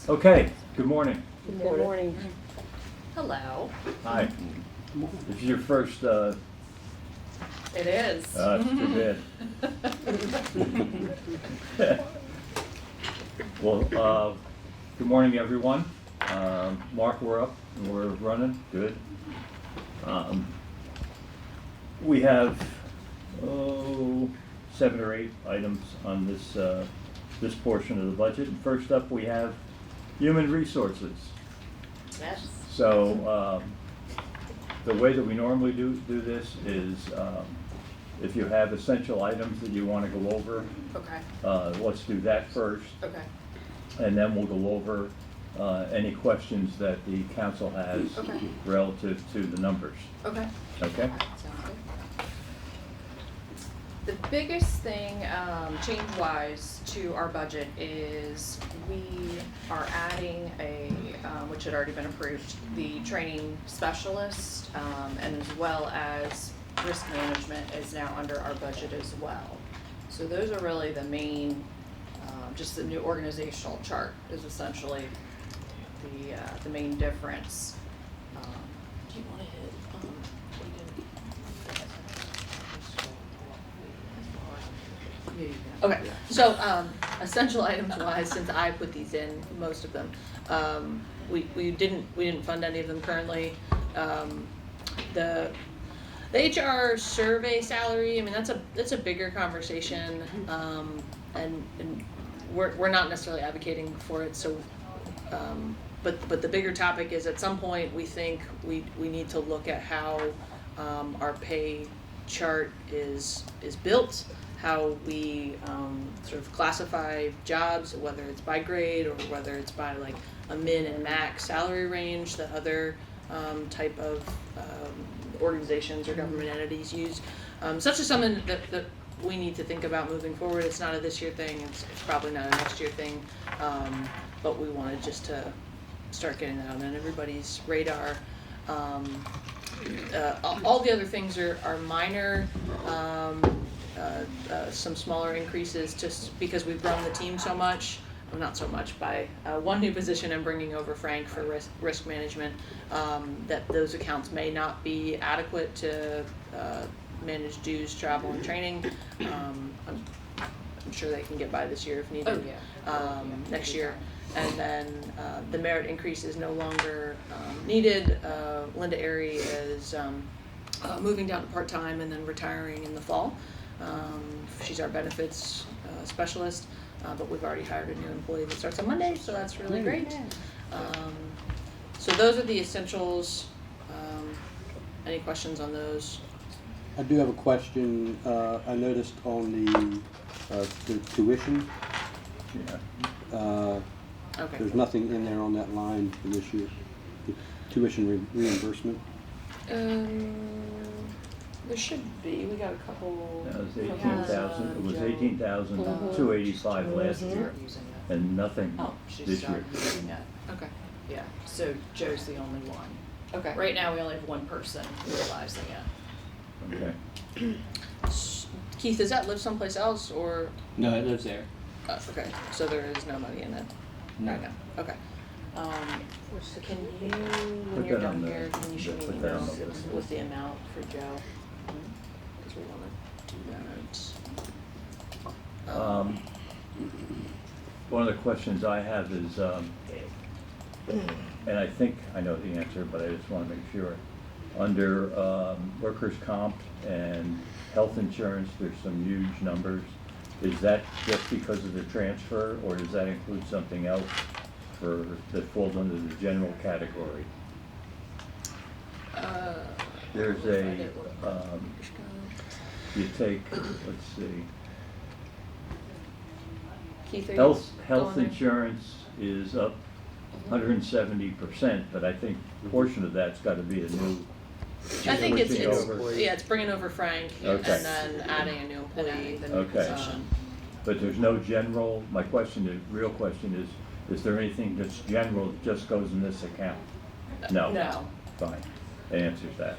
Okay, good morning. Good morning. Hello. Hi. This is your first, It is. that's too bad. Well, good morning, everyone. Mark, we're up and we're running. Good. We have 7 or 8 items on this portion of the budget. And first up, we have human resources. Yes. So the way that we normally do this is if you have essential items that you want to go over, Okay. let's do that first. Okay. And then we'll go over any questions that the council has Okay. relative to the numbers. Okay. Okay? Sounds good. The biggest thing, change-wise to our budget is we are adding which had already been approved, the training specialist, and as well as risk management is now under our budget as well. So those are really the main, just the new organizational chart is essentially the main difference. Do you want to hit? Okay, so essential items wise, since I put these in, most of them, we didn't fund any of them currently. The HR survey salary, I mean, that's a bigger conversation, and we're not necessarily advocating for it. So, but the bigger topic is at some point we think we need to look at how our pay chart is built, how we sort of classify jobs, whether it's by grade or whether it's by like a min and max salary range that other type of organizations or government entities use. Such as something that we need to think about moving forward. It's not a this year thing, it's probably not a next year thing, but we wanted just to start getting that on everybody's radar. All the other things are minor, some smaller increases just because we've grown the team so much, well, not so much, by one new position and bringing over Frank for risk management, that those accounts may not be adequate to manage dues, travel, and training. I'm sure they can get by this year if needed. Oh, yeah. Next year. And then the merit increase is no longer needed. Linda Airy is moving down to part-time and then retiring in the fall. She's our benefits specialist, but we've already hired a new employee that starts on Monday, so that's really great. So those are the essentials. Any questions on those? I do have a question. I noticed on the tuition, Okay. there's nothing in there on that line for this year. The tuition reimbursement. There should be. We got a couple. That was 18,000, it was 18,285 last year, and nothing Oh, she's this year. using that. Okay. Yeah. So Joe's the only one. Okay. Right now we only have one person utilizing it. Okay. Keith, does that live someplace else or? No, it lives there. Okay. So there is no money in it right now. Okay. Can you, when Put you're that on down the- here, can you show me put an that on email the list. with the amount for Joe? Because we want to do that. One of the questions I have is, and I think I know the answer, but I just want to make sure. Under workers' comp and health insurance, there's some huge numbers. Is that just because of the transfer, or does that include something else that falls under the general category? There's you take, let's see, Keith, are you health going there? insurance is up 170%, but I think a portion of that's got to be a new. I think it's switching over. yeah, it's bringing over Frank Okay. and then adding a new employee. Okay. But there's no general, my real question is there anything that's general that just goes in this account? No. No. Fine, that answers that.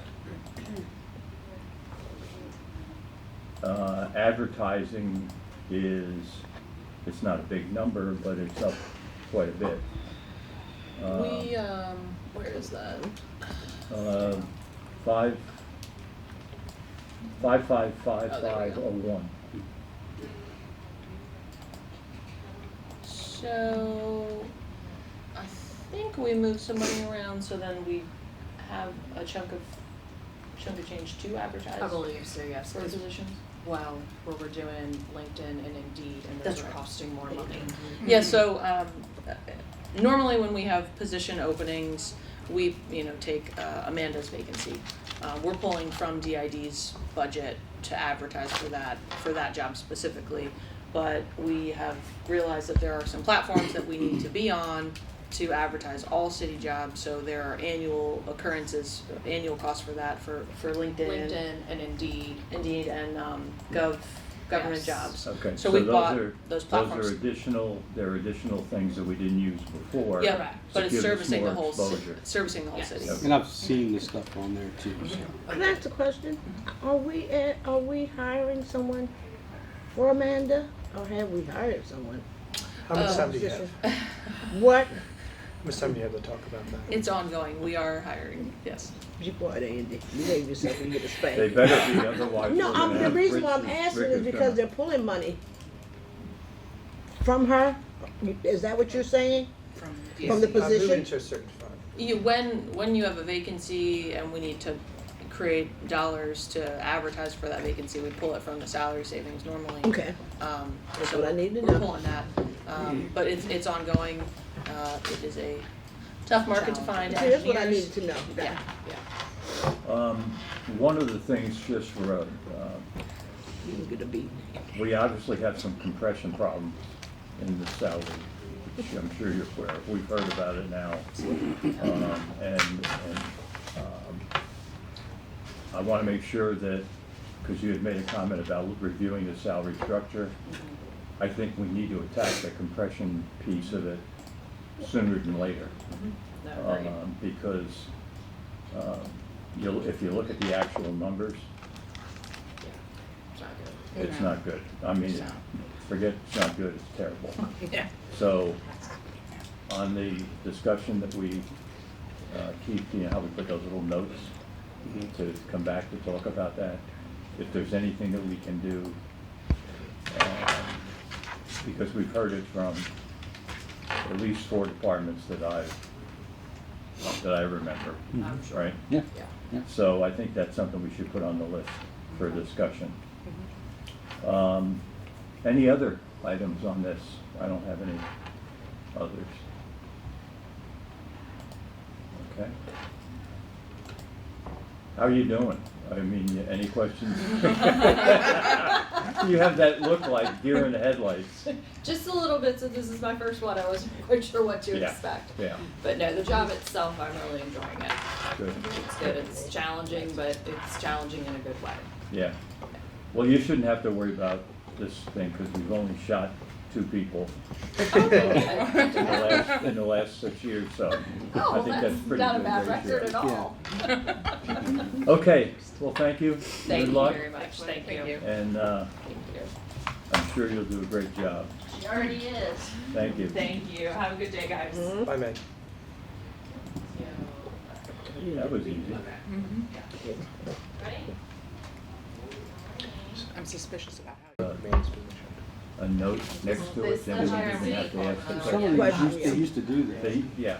Advertising it's not a big number, but it's up quite a bit. We, where is that? 555501. So, I think we moved some money around, so then we have a chunk of change to advertise. I believe so, yes. For positions. Well, where we're doing LinkedIn and Indeed, and That's those are right. costing more money. Yeah, so, normally when we have position openings, we, take Amanda's vacancy. We're pulling from DID's budget to advertise for that job specifically. But we have realized that there are some platforms that we need to be on to advertise all city jobs, so there are annual annual costs for that, for LinkedIn. And Indeed. Indeed, and government Yes. jobs. Okay, So we bought are, those platforms. Those are additional things that we didn't use before. Yeah, Correct. but to it's give us servicing the more whole city, exposure. servicing the whole Yes. city. Okay. And I've seen the stuff on there too, so. Can I ask a question? Are we hiring someone for Amanda, or have we hired someone? How much time do you have? What? How much time do you have to talk about that? It's ongoing, we are hiring, yes. You quiet, Andy. Behave yourself and get a spank. They better be, otherwise No, we're gonna the have reason why I'm Rick asking is because gonna- they're pulling money from her. Is that what you're saying? From the Moving position? to a certain fund. When you have a vacancy and we need to create dollars to advertise for that vacancy, we pull it from the salary savings normally. Okay. That's what I need to We're know. pulling that, but it's ongoing, it is a tough market to find See, that's what I engineers. needed to know. Yeah, One of the things, just for, You can get a beat. we obviously have some compression problems in the salary, which I'm sure you're aware of. We've heard about it now. I want to make sure that, because you had made a comment about reviewing the salary structure, I think we need to attack the compression piece of it sooner than later. No, agreed. Because if you look at the actual numbers, It's not good. it's not good. I mean, forget it's not good, it's terrible. Yeah. So, on the discussion that we keep, how we put those little notes to come back to talk about that, if there's anything that we can do, because we've heard it from at least 4 departments that I remember, right? Yeah. Yeah. So I think that's something we should put on the list for discussion. Any other items on this? I don't have any others. Okay. How are you doing? I mean, any questions? You have that look like deer in the headlights. Just a little bit, so this is my first one, I wasn't quite sure what to Yeah. expect. Yeah, But no, the job itself, I'm really enjoying it. good. It's good, it's challenging, but it's challenging in a good way. Yeah. Well, you shouldn't have to worry about this thing because we've only shot 2 people in the last 6 years, so Oh, I think that's pretty not a good bad ratio. record at all. Okay, well, thank you. Thank Good you luck, very much, thank you. and I'm sure you'll do a great job. She already is. Thank you. Thank you, have a good day, guys. Bye, Meg. That was easy. I'm suspicious about how. Man's position. A note next to it, then we don't even have to ask the Some of question. these they used to do that. Yeah.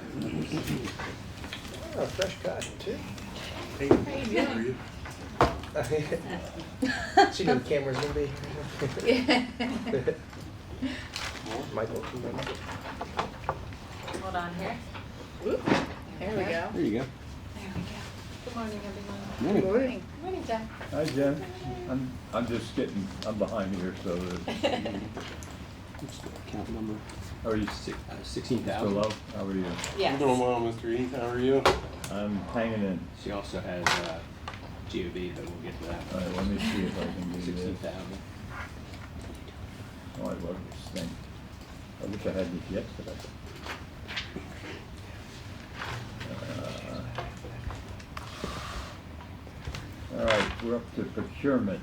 Oh, fresh cut, too. She knew the camera's gonna be. Michael, come on. Hold on here. There we go. There you go. Good morning, everyone. Morning. Morning. Morning, Jeff. Hi, Jen. I'm I'm behind here, so What's the account number? how are you? 16,000. Hello, how are you? Yes. I'm doing well, Mr. Heath. How are you? I'm hanging in. She also has GOB, but we'll get to that. All right, let me see if I can do this. 16,000. Oh, I love this thing. I wish I had this yesterday. All right, we're up to procurement.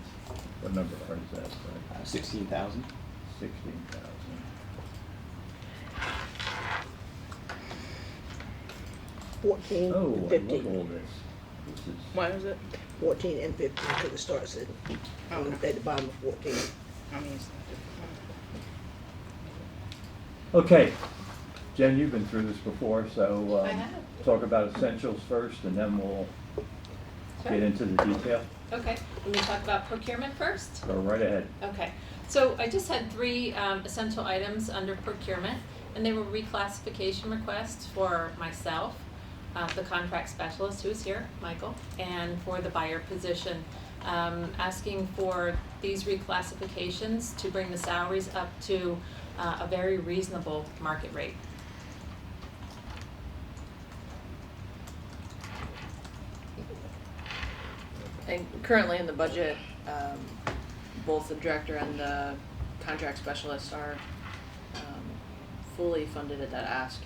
What number is that? 16,000. 16,000. 14 Oh, and I 15. love all this. This is, What is it? 14 and 15, because it starts Oh, at the bottom of 14. I mean, okay. Jen, you've been through this before, so I have. talk about essentials first, and then we'll get into the detail. Okay, let me talk about procurement first. Go right ahead. Okay, so I just had three essential items under procurement, and they were reclassification requests for myself, the contract specialist who is here, Michael, and for the buyer position, asking for these reclassifications to bring the salaries up to a very reasonable market rate. And currently in the budget, both the director and the contract specialist are fully funded at that ask.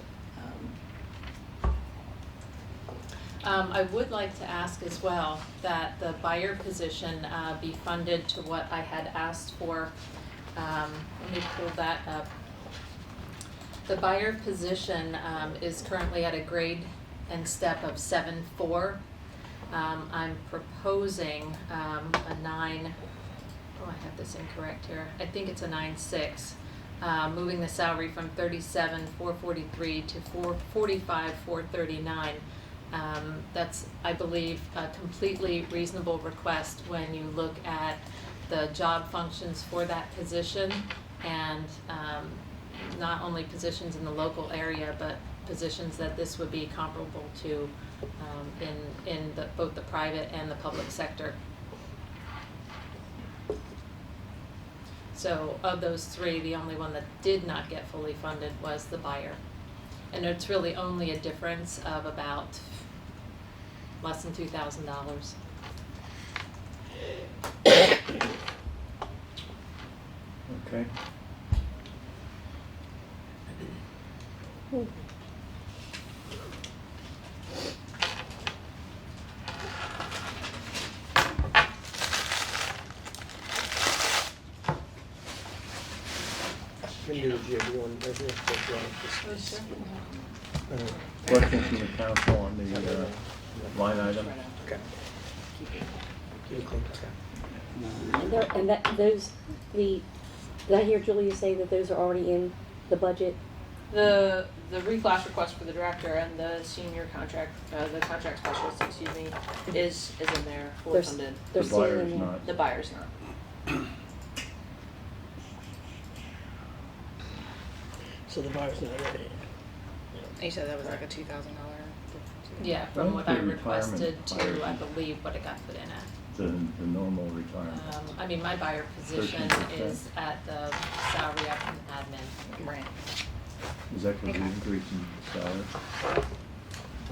I would like to ask as well that the buyer position be funded to what I had asked for. Let me pull that up. The buyer position is currently at a grade and step of 7.4. I'm proposing a 9, oh, I have this incorrect here. I think it's a 9.6, moving the salary from 37,443 to 45,439. That's, I believe, a completely reasonable request when you look at the job functions for that position and not only positions in the local area, but positions that this would be comparable to in both the private and the public sector. So of those three, the only one that did not get fully funded was the buyer. And it's really only a difference of about less than $2,000. Okay. Can do the GOB one right here. Questions from the council on the line item? Okay. You clean, okay. And those, did I hear Julia say that those are already in the budget? The reclass request for the director and the senior contract, the contract specialist, excuse me, is in there, fully They're- funded. They're The sitting buyer's in there. not. The buyer's not. So the buyer's not ready. you said that was like a $2,000. Yeah, from what I Well, the retirement requested to, buyer's- I believe, what it got put in at. The normal retirement. I mean, my buyer position 13%. is at the salary up in admin. Right. Is that because of the increase in salary?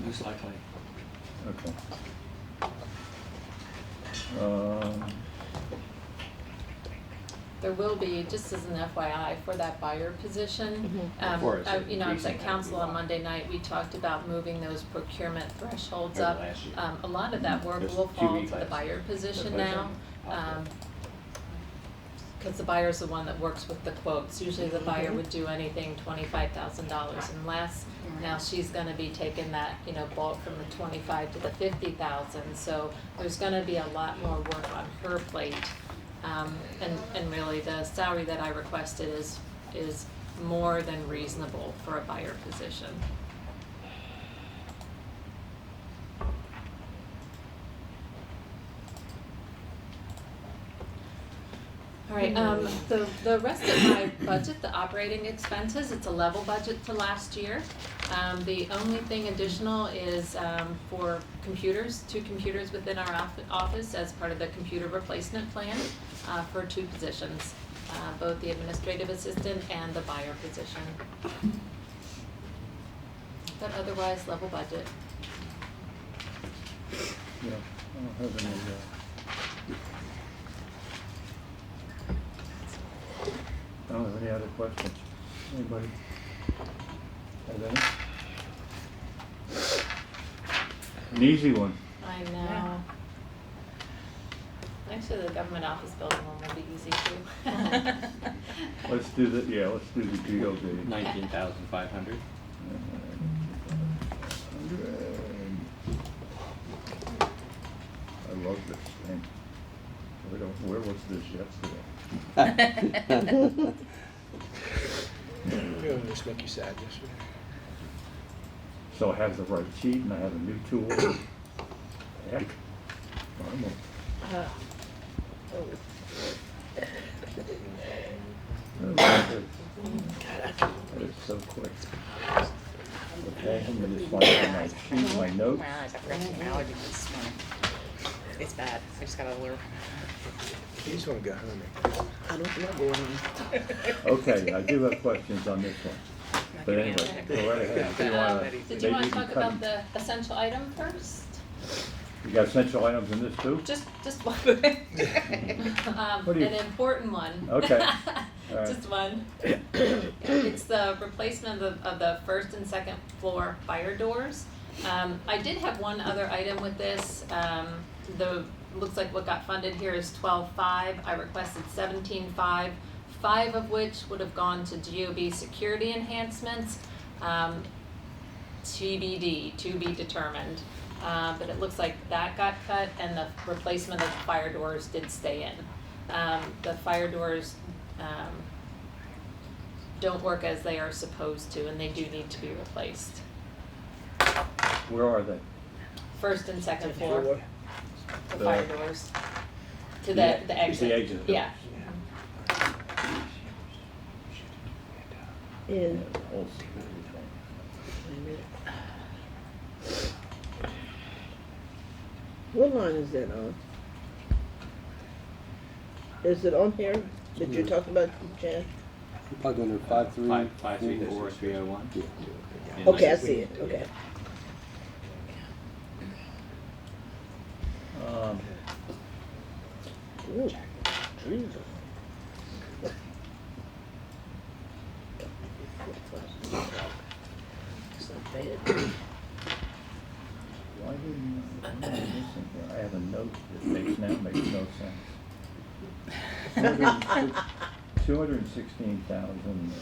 Most likely. Okay. There will be, just as an FYI, for that buyer position. Of course, I was increasing at that council would be on Monday night, we talked about moving those procurement thresholds Over up. last year. A lot of that work Just will fall QB to the class. buyer position The now. budget. Because the buyer's the one that works with the quotes. Usually the buyer would do anything $25,000 and less. Now she's gonna be taking that, bulk from the 25 to the 50,000. So there's gonna be a lot more work on her plate. And really the salary that I requested is more than reasonable for a buyer position. All right, the rest of my budget, the operating expenses, it's a level budget to last year. The only thing additional is for computers, 2 computers within our office as part of the computer replacement plan for 2 positions, both the administrative assistant and the buyer position. But otherwise, level budget. Yeah, I don't have any, I don't have any other questions. Anybody have any? An easy one. I know. Actually, the government office building one will be easy too. Let's do the GOB. 19,500. wrote this thing. Where was this yesterday? It'll just make you sad yesterday. So I have the right sheet and I have a new tool. Heck. Normal. Oh, that is so quick. Okay, I'm gonna just find my sheet, my notes. My eyes, I forgot to take my allergy meds this morning. It's bad. I just got a little. You just want to go home. I don't know going on. Okay, I do have questions on this one. But anyway, go right ahead. If you wanna- Did you maybe want to can talk cut- about the essential item first? You got essential items in this too? Just one. What do you- An important one. Okay. All right. Just one. It's the replacement of the first and second floor fire doors. I did have one other item with this. Looks like what got funded here is 12.5. I requested 17.5, 5 of which would have gone to GOB security enhancements. TBD, to be determined. But it looks like that got cut and the replacement of the fire doors did stay in. The fire doors don't work as they are supposed to, and they do need to be replaced. Where are they? First and second Floor. floor, the The- fire doors. To the It's exit. the exit. Yeah. And Yeah, the whole security thing. what line is that on? Is it on here that you're talking about, Jan? Probably under 5.3. 534-301. Yeah. Okay, I see it, okay. Ooh, Jesus. It's not bad. Why didn't, what am I missing here? I have a note that makes no sense. 216,000.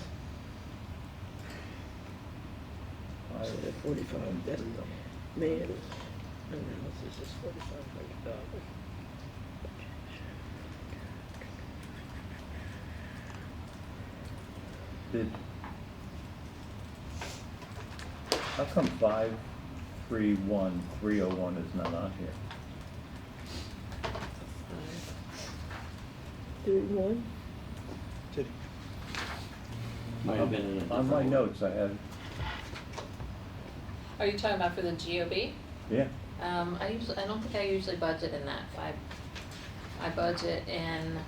So that 45, that's, man, analysis is $4,500. How come 531-301 is not on here? 31? Might have been in a On my different notes, I have, Are you talking about for the GOB? yeah, I don't think I usually budget in that. I budget in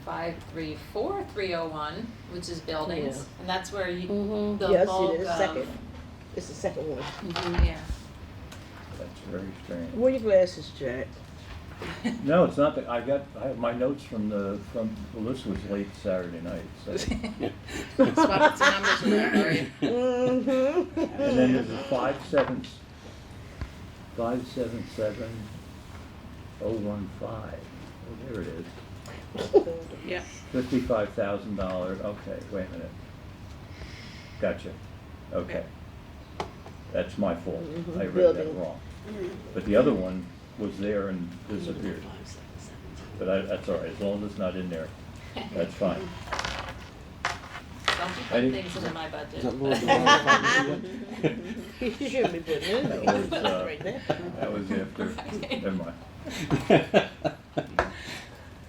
534-301, which is buildings, Yeah. and that's where you, Mhm. the Yeah, I see bulk it, it's of. second. It's the second one. Yeah. that's very strange. Where your glasses, Jack? No, it's not that, I have my notes from well, this was late Saturday night, so. Swap some numbers around, are you? Mm-hmm. And then there's a 577-015. Oh, there it is. Yeah. $55,000, okay, wait a minute. Gotcha, okay. That's my fault, I read that Building. wrong. But the other one was there and disappeared. But that's all right, as long as it's not in there, that's fine. Don't you Any- put things into my budget. Is that Lord Delmarva? You should be putting it in That there. was, Right there. that was after, never mind.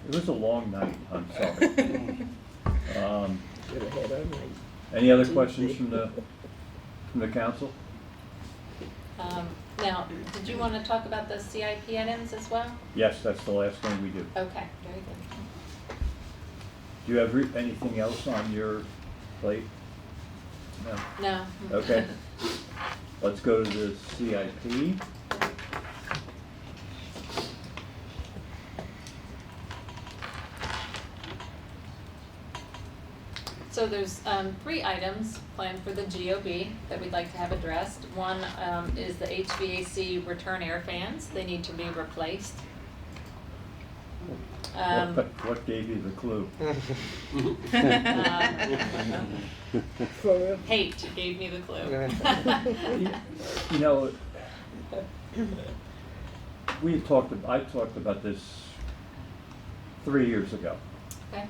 It was a long night, I'm sorry. Should have had our night. Any other questions from the council? Now, did you want to talk about the CIP items as well? Yes, that's the last thing we do. Okay, very good. Do you have anything else on your plate? No? No. Okay. Let's go to the CIP. So there's 3 items planned for the GOB that we'd like to have addressed. One is the HVAC return air fans. They need to be replaced. What gave you the clue? For real. Hate gave me the clue. You know, I talked about this 3 years ago. Okay.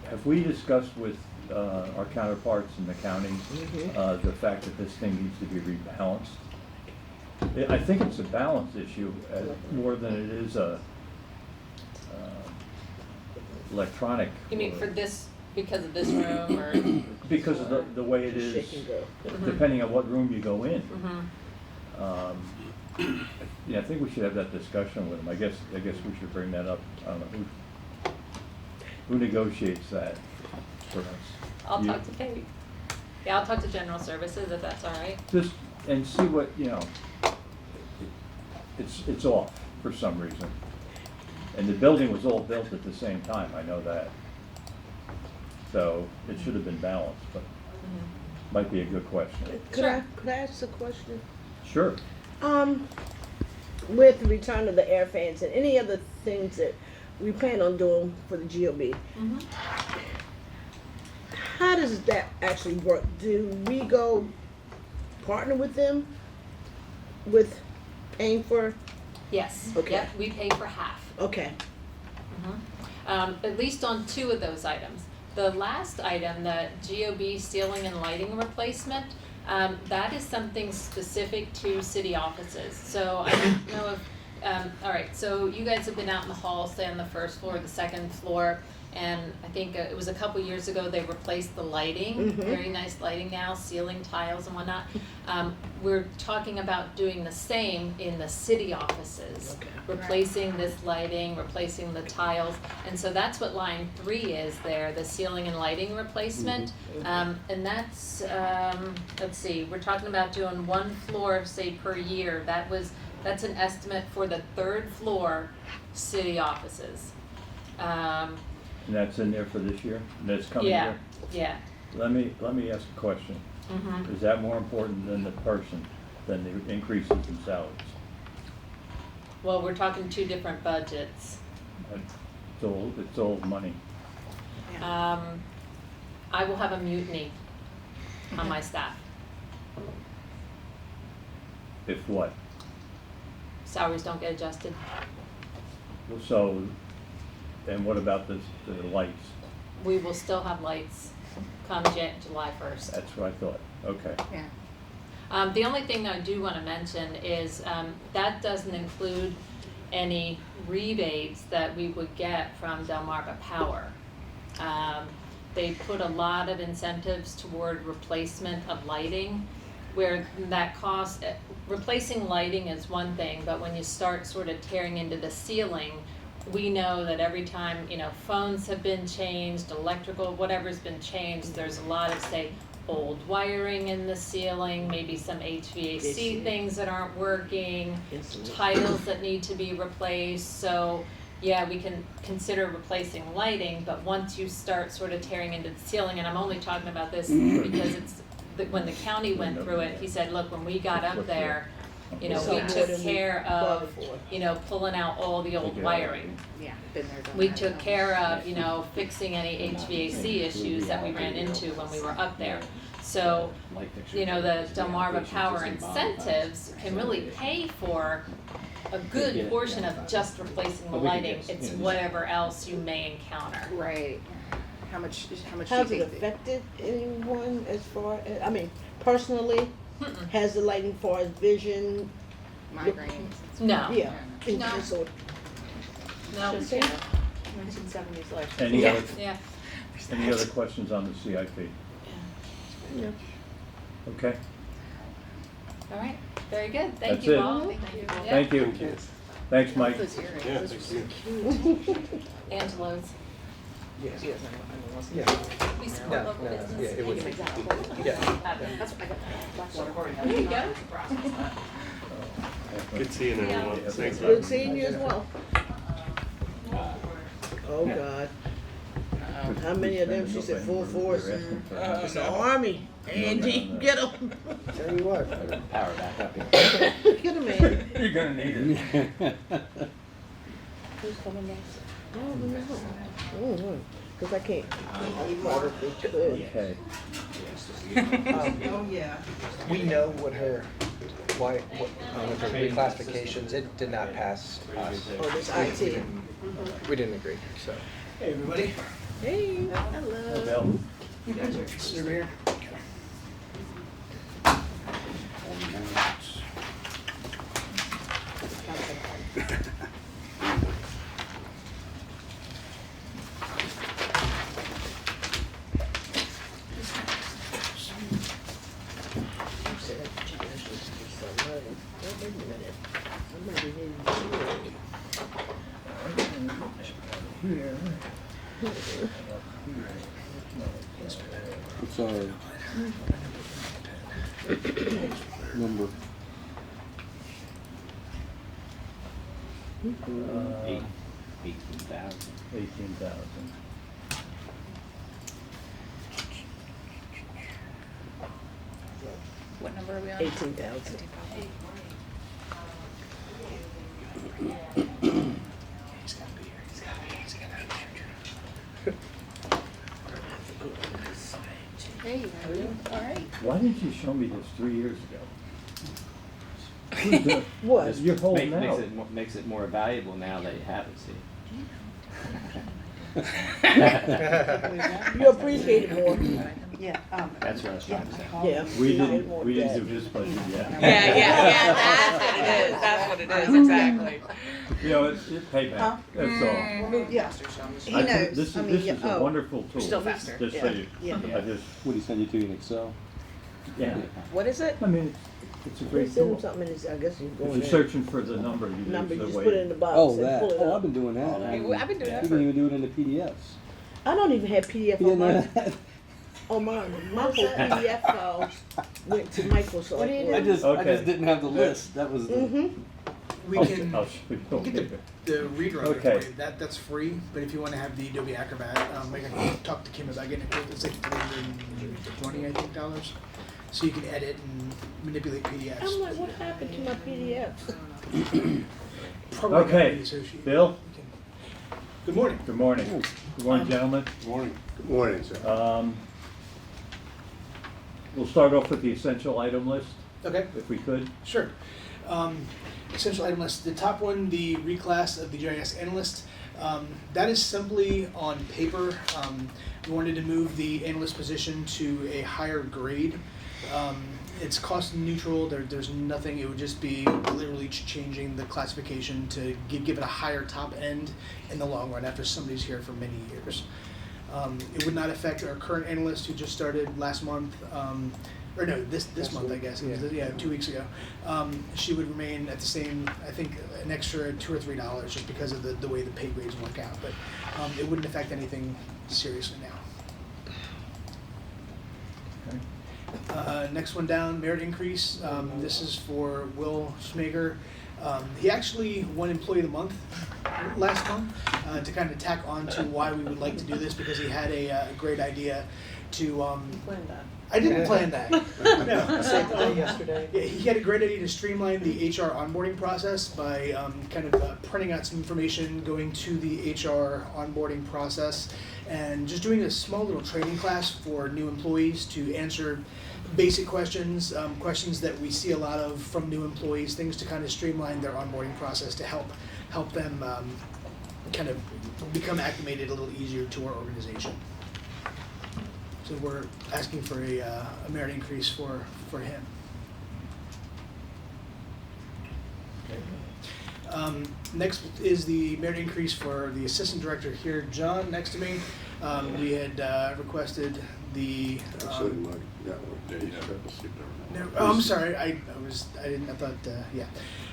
Have we discussed with our counterparts in the county the fact that this thing needs to be rebalanced? I think it's a balance issue more than it is a electronic. You mean for this, because of this room, or? Because of the way it is, Shake and go. depending on what room you go in. Mhm. Yeah, I think we should have that discussion with them. I guess we should bring that up. I don't know who negotiates that for us. I'll You- talk to Kate. Yeah, I'll talk to General Services if that's all right. Just, and see what, it's off for some reason. And the building was all built at the same time, I know that. So it should have been balanced, but might be a good question. Could I ask a question? Sure. With the return of the air fans and any other things that we plan on doing for the GOB, how does that actually work? Do we go partner with them with paying for? Yes. Okay. Yep, we pay for half. Okay. At least on 2 of those items. The last item, the GOB ceiling and lighting replacement, that is something specific to city offices. So I don't know if, all right, so you guys have been out in the hall, say on the first floor, the second floor, and I think it was a couple years ago they replaced the lighting, very nice lighting now, ceiling tiles and whatnot. We're talking about doing the same in the city offices, replacing this lighting, replacing the tiles, and so that's what line 3 is there, the ceiling and lighting replacement. And that's, let's see, we're talking about doing 1 floor, say, per year. That's an estimate for the 3rd floor city offices. And that's in there for this year? And that's coming Yeah, year? yeah. Let me ask a question. Is that more important than the person, than the increases in salaries? Well, we're talking 2 different budgets. It's old money. I will have a mutiny on my staff. If what? Salaries don't get adjusted. So, and what about the lights? We will still have lights come July 1st. That's what I thought. Okay. Yeah. The only thing that I do want to mention is that doesn't include any rebates that we would get from Delmarva Power. They put a lot of incentives toward replacement of lighting, where that cost, replacing lighting is one thing, but when you start sort of tearing into the ceiling, we know that every time, phones have been changed, electrical, whatever's been changed, there's a lot of, say, old wiring in the ceiling, maybe some HVAC things that aren't working, tiles that need to be replaced. So, yeah, we can consider replacing lighting, but once you start sort of tearing into the ceiling, and I'm only talking about this because when the county went through it, he said, look, when we got up there, we took care of, pulling out all the old wiring. Yeah, been there, done We that. took care of, fixing any HVAC issues that we ran into when we were up there. So, the Delmarva Power incentives can really pay for a good portion of just replacing the lighting. It's whatever else you may encounter. Right. How much do Has you it think? affected anyone as far as, personally? Has the lighting for as vision? Migraines. No. Yeah. No. So, No. 1970s life. Any other, Yeah. any other questions on the CIP? yeah. Okay, All right. Very good. Thank That's you it. all. Thank you. thank you. Thanks, Mike. Those earrings, Yeah, those are thank so you. cute. Angelo's. Yes. She doesn't know, what's Yeah. We support No, local no, business. yeah, it was- Take 'em exactly. Yeah. That's what I got. Blackwater. There you go. Good seeing everyone. Yeah. Thanks. Good seeing you as well. Oh, God. How many of them? She said full force. It's the Army. Andy, get him. Tell you what, Power back up here. Get him, Andy. You're gonna need it. Who's coming next? Because I can't. Okay. we know what her Why, with the reclassifications, it did not pass us. Oh, this We IT. didn't- We didn't agree, so. Hey, everybody. Hey, hello. Bill? This is over here. You said that GS was so low. Oh, wait a minute. Somebody didn't do it. Here. What's our number? Eight, 18,000. 18,000. What number are we on? 18,000. He's gotta be here. He's gotta be here. Hey, how are you? All right. Why didn't you show me this 3 years ago? What? You're holding out. Makes it more valuable now that you have it, see? You appreciate it more. Yeah, That's what I was trying to say. Yeah. We didn't do this budget yet. that's what it is, exactly. You know, it's payback, that's all. Yeah. He I think knows. This I mean, is yeah, a wonderful tool. still faster. Just so you, Yeah. I just, What do you send you to in Excel? yeah, What is it? I mean, it's a We great send him tool. something and I guess he's If going you're in. searching for the number, you Number, use you the just put it in way. the box Oh, and that. pull it Oh, up. I've been doing that. I've been doing that You can even do it in the PDFs. I don't even have PDF You on didn't know mine. that? On mine. My whole PDF files went to Microsoft. What do you do? I just Okay. didn't have the list. That was the. Mm-hmm. We I'll can, I'll show you. we'll get the reader on Okay. it for you. That's free, but if you wanna have the Adobe Acrobat, I can talk to Kim about getting it. It's like $320, I think, dollars. So you can edit and manipulate PDFs. I'm like, what happened to my PDF? Probably Okay. gotta be associated. Bill? Good morning. Good morning. Good morning, gentlemen. Good morning. Good morning, sir. We'll start off with the essential item list, Okay. if we could. Sure. Essential item list. The top one, the reclass of the GIS analyst. That is simply on paper. We wanted to move the analyst position to a higher grade. It's cost neutral. There's nothing. It would just be literally changing the classification to give it a higher top end in the long run after somebody's here for many years. It would not affect our current analyst who just started last month. Or no, this month, I guess. It was, yeah, 2 weeks ago. She would remain at the same, I think, an extra $2 or $3 just because of the way the pay grades work out. But it wouldn't affect anything seriously now. Next one down, merit increase. This is for Will Schmager. He actually won Employee of the Month last month to kind of tack on to why we would like to do this because he had a great idea to. Plan that. I didn't plan that. No. Same thing yesterday. Yeah, he had a great idea to streamline the HR onboarding process by kind of printing out some information, going to the HR onboarding process, and just doing a small little training class for new employees to answer basic questions, questions that we see a lot of from new employees, things to kind of streamline their onboarding process to help them kind of become acclimated a little easier to our organization. So we're asking for a merit increase for him. Next is the merit increase for the assistant director here, John, next to me. We had requested the. No, oh, I'm sorry. I thought. Yeah.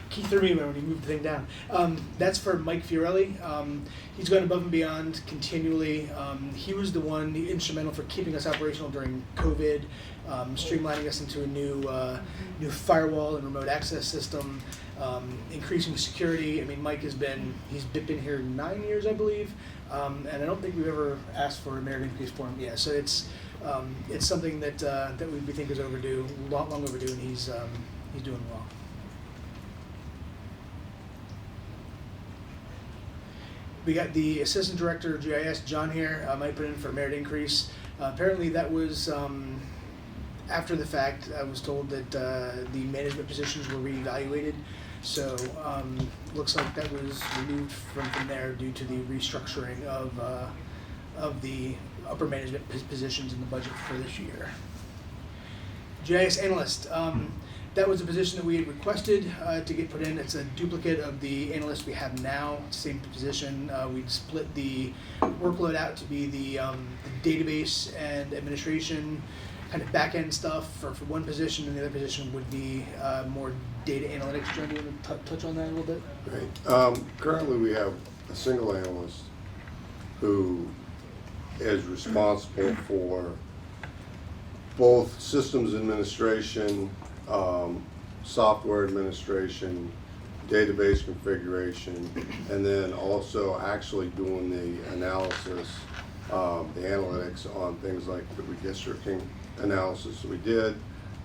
He threw me when he moved the thing down. That's for Mike Fiorelli. He's gone above and beyond continually. He was the one instrumental for keeping us operational during COVID, streamlining us into a new firewall and remote access system, increasing security. I mean, Mike he's been here 9 years, I believe, and I don't think we've ever asked for a merit increase for him. Yeah, so it's something that we think is overdue, long overdue, and he's doing well. We got the assistant director of GIS, John here. Might put in for a merit increase. Apparently that was after the fact, I was told that the management positions were reevaluated. So looks like that was removed from there due to the restructuring of the upper management positions in the budget for this year. GIS Analyst. That was a position that we had requested to get put in. It's a duplicate of the analyst we have now, same position. We'd split the workload out to be the database and administration kind of back-end stuff for one position, and the other position would be more data analytics. John, do you want to touch on that a little bit? Right. Currently, we have a single analyst who is responsible for both systems administration, software administration, database configuration, and then also actually doing the analysis, the analytics on things like the redistricting analysis we did,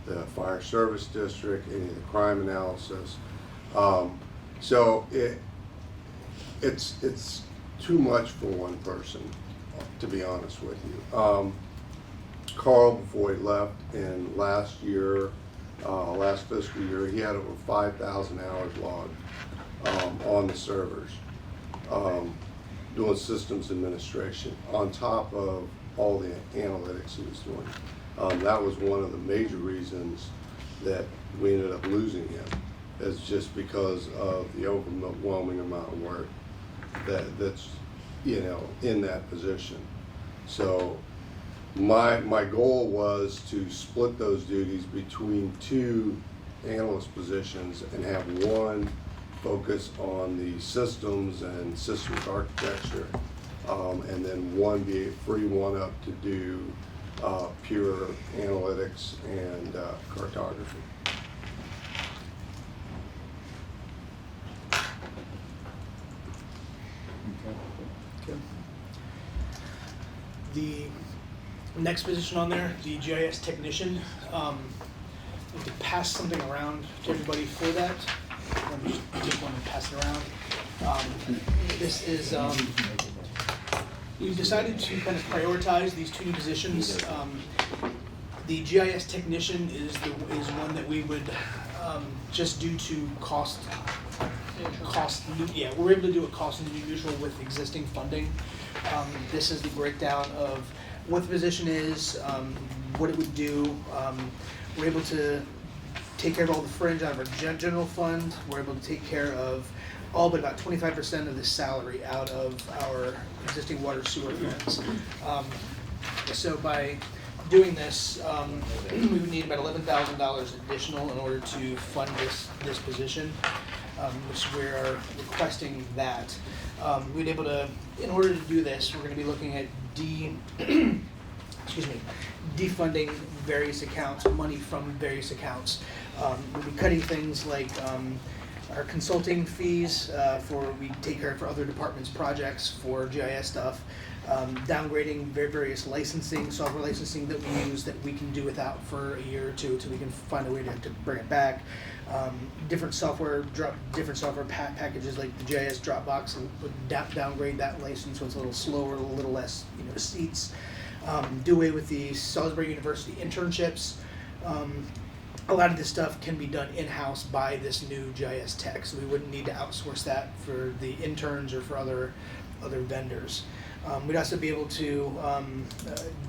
the fire service district, any of the crime analysis. So it's too much for one person, to be honest with you. Carl, before he left in last fiscal year, he had over 5,000 hours logged on the servers, doing systems administration on top of all the analytics he was doing. That was one of the major reasons that we ended up losing him, is just because of the overwhelming amount of work that's in that position. So my goal was to split those duties between two analyst positions and have one focus on the systems and systems architecture, and then one be free one up to do pure analytics and cartography. Okay. The next position on there, the GIS Technician. We could pass something around to everybody for that. Let me just take one and pass it around. This is, we've decided to kind of prioritize these two new positions. The GIS Technician is one that we would, just due to cost, we're able to do a cost neutral with existing funding. This is the breakdown of what the position is, what it would do. We're able to take care of all the fringe out of our general fund. We're able to take care of all but about 25% of the salary out of our existing water sewer funds. So by doing this, we would need about $11,000 additional in order to fund this position, which we are requesting that. We'd able to, in order to do this, we're going to be looking at defunding various accounts, money from various accounts. We'll be cutting things like our consulting fees we take care of for other departments' projects for GIS stuff, downgrading various licensing, software licensing that we use that we can do without for a year or two until we can find a way to bring it back. Different software packages like the GIS Dropbox would downgrade that license so it's a little slower, a little less seats. Do away with the Salisbury University internships. A lot of this stuff can be done in-house by this new GIS tech, so we wouldn't need to outsource that for the interns or for other vendors. We'd also be able to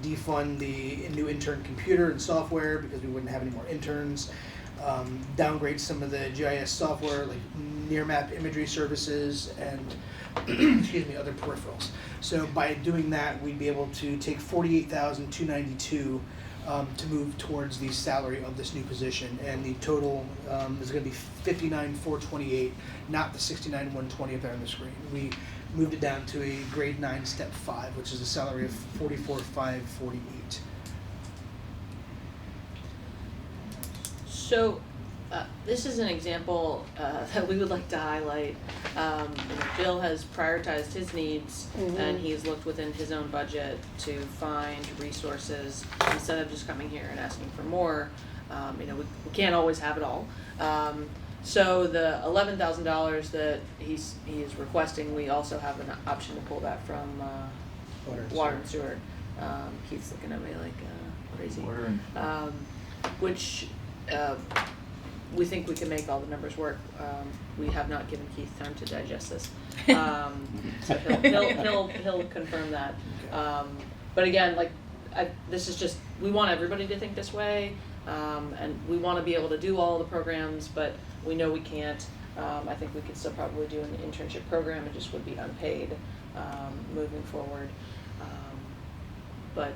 defund the new intern computer and software because we wouldn't have any more interns. Downgrade some of the GIS software like near map imagery services and other peripherals. So by doing that, we'd be able to take $48,292 to move towards the salary of this new position, and the total is going to be $59,428, not the $69,120 up there on the screen. We moved it down to a grade 9 step 5, which is a salary of $44,548. So this is an example that we would like to highlight. Bill has prioritized his needs, and he's looked within his own budget to find resources instead of just coming here and asking for more. We can't always have it all. So the $11,000 that he is requesting, we also have an option to pull that from water and sewer. Keith's looking at me like crazy. which we think we can make all the numbers work. We have not given Keith time to digest this. So he'll confirm that. But again, like, this is just, we want everybody to think this way, and we want to be able to do all the programs, but we know we can't. I think we could still probably do an internship program, it just would be unpaid moving forward. But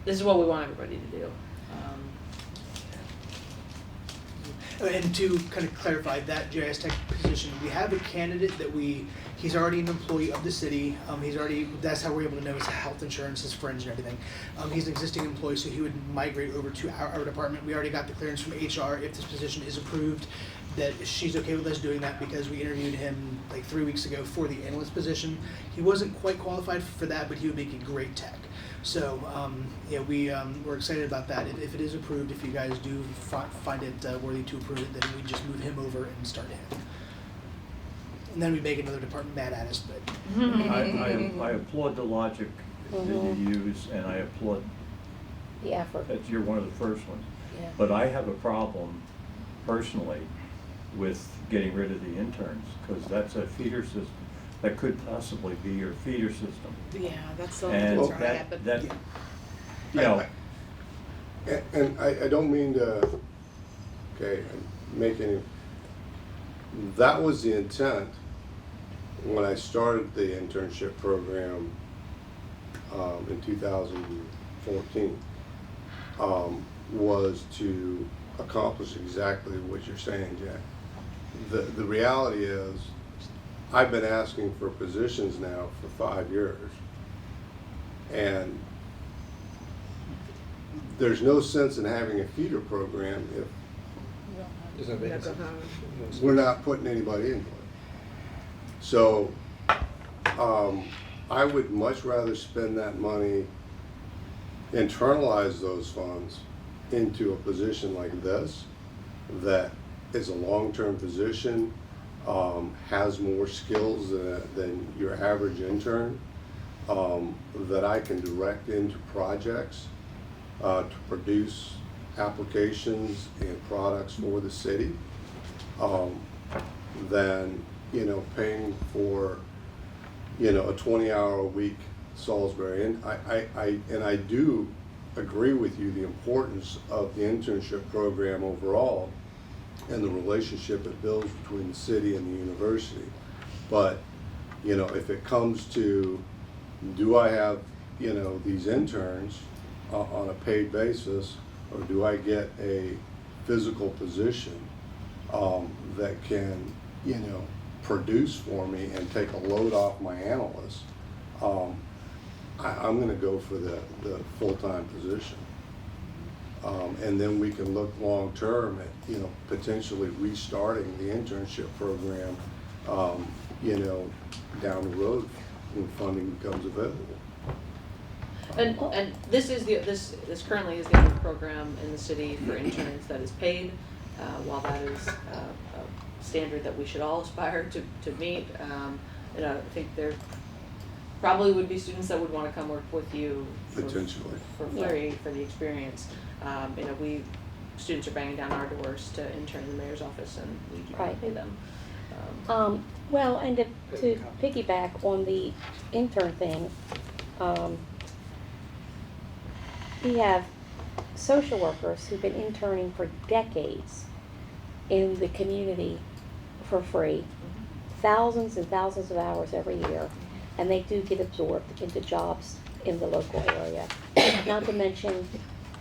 this is what we want everybody to do. And to kind of clarify that GIS tech position, we have a candidate that he's already an employee of the city. That's how we're able to know his health insurance, his friends and everything. He's an existing employee, so he would migrate over to our department. We already got the clearance from HR if this position is approved, that she's okay with us doing that because we interviewed him like 3 weeks ago for the analyst position. He wasn't quite qualified for that, but he would make a great tech. So, we're excited about that. If it is approved, if you guys do find it worthy to approve it, then we just move him over and start him. And then we make another department mad at us, but. I applaud the logic that you use, and I applaud The effort. that you're one of the first ones. Yeah. But I have a problem personally with getting rid of the interns, because that's a feeder system. That could possibly be your feeder system. Yeah, that's the only And concern I had, but. that, you know, And I don't mean to, make any, that was the intent when I started the internship program in 2014, was to accomplish exactly what you're saying, Jack. The reality is, I've been asking for positions now for 5 years, and there's no sense in having a feeder program if There's no vacancy. we're not putting anybody into it. So, I would much rather spend that money, internalize those funds into a position like this, that is a long-term position, has more skills than your average intern, that I can direct into projects to produce applications and products for the city, than paying for a 20-hour-a-week Salisbury. And I do agree with you the importance of the internship program overall and the relationship it builds between the city and the university. But if it comes to, do I have these interns on a paid basis, or do I get a physical position that can produce for me and take a load off my analysts, I'm going to go for the full-time position. And then we can look long-term at potentially restarting the internship program down the road when funding becomes available. And this currently is the only program in the city for interns that is paid. While that is a standard that we should all aspire to meet, I think there probably would be students that would want to come work with you Potentially. for free for the experience. Students are banging down our doors to intern in the mayor's office, and we do not pay them. Well, and to piggyback on the intern thing, we have social workers who've been interning for decades in the community for free, thousands and thousands of hours every year, and they do get absorbed into jobs in the local area. Not to mention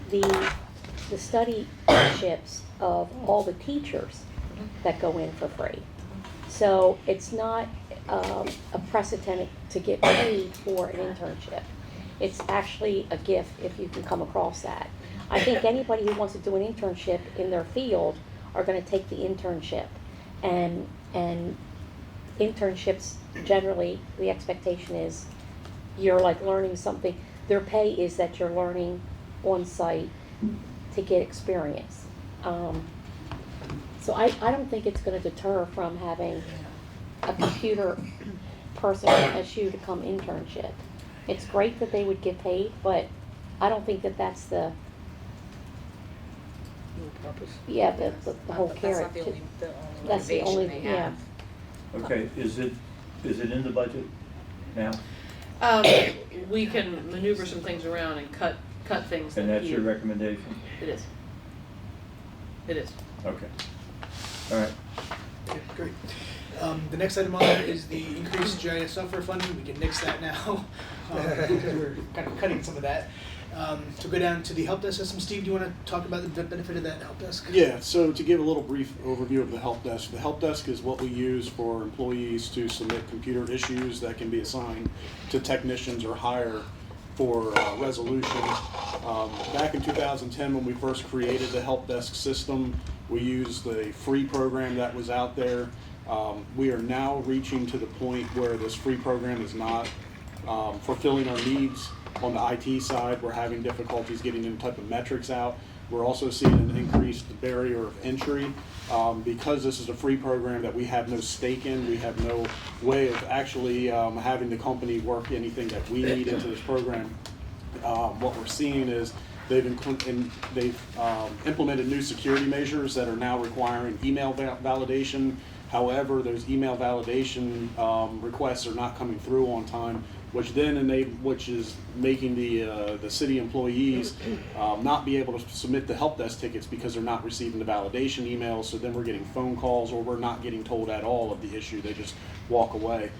the studyships of all the teachers that go in for free. So it's not a precedent to get paid for an internship. It's actually a gift if you can come across that. I think anybody who wants to do an internship in their field are going to take the internship. And internships, generally, the expectation is you're like learning something. Their pay is that you're learning on site to get experience. So I don't think it's going to deter from having a computer person as you to come internship. It's great that they would get paid, but I don't think that that's the yeah, the whole That's carrot. not the only That's the only, motivation they yeah. have. Okay, is it in the budget now? We can maneuver some things around and cut things. And that that's your recommendation? It is. It is. Okay. All right. Okay, great. The next item on there is the increased GIS software funding. We can nix that now, because we're kind of cutting some of that. So go down to the Helpdesk System. Steve, do you want to talk about the benefit of that Helpdesk? Yeah, so to give a little brief overview of the help desk is what we use for employees to submit computer issues that can be assigned to technicians or higher for resolution. Back in 2010, when we first created the Helpdesk System, we used the free program that was out there. We are now reaching to the point where this free program is not fulfilling our needs. On the IT side, we're having difficulties getting any type of metrics out. We're also seeing an increased barrier of entry. Because this is a free program that we have no stake in, we have no way of actually having the company work anything that we need into this program. What we're seeing is they've implemented new security measures that are now requiring email validation. However, those email validation requests are not coming through on time, which is making the city employees not be able to submit the help desk tickets because they're not receiving the validation emails. So then we're getting phone calls, or we're not getting told at all of the issue. They just walk away.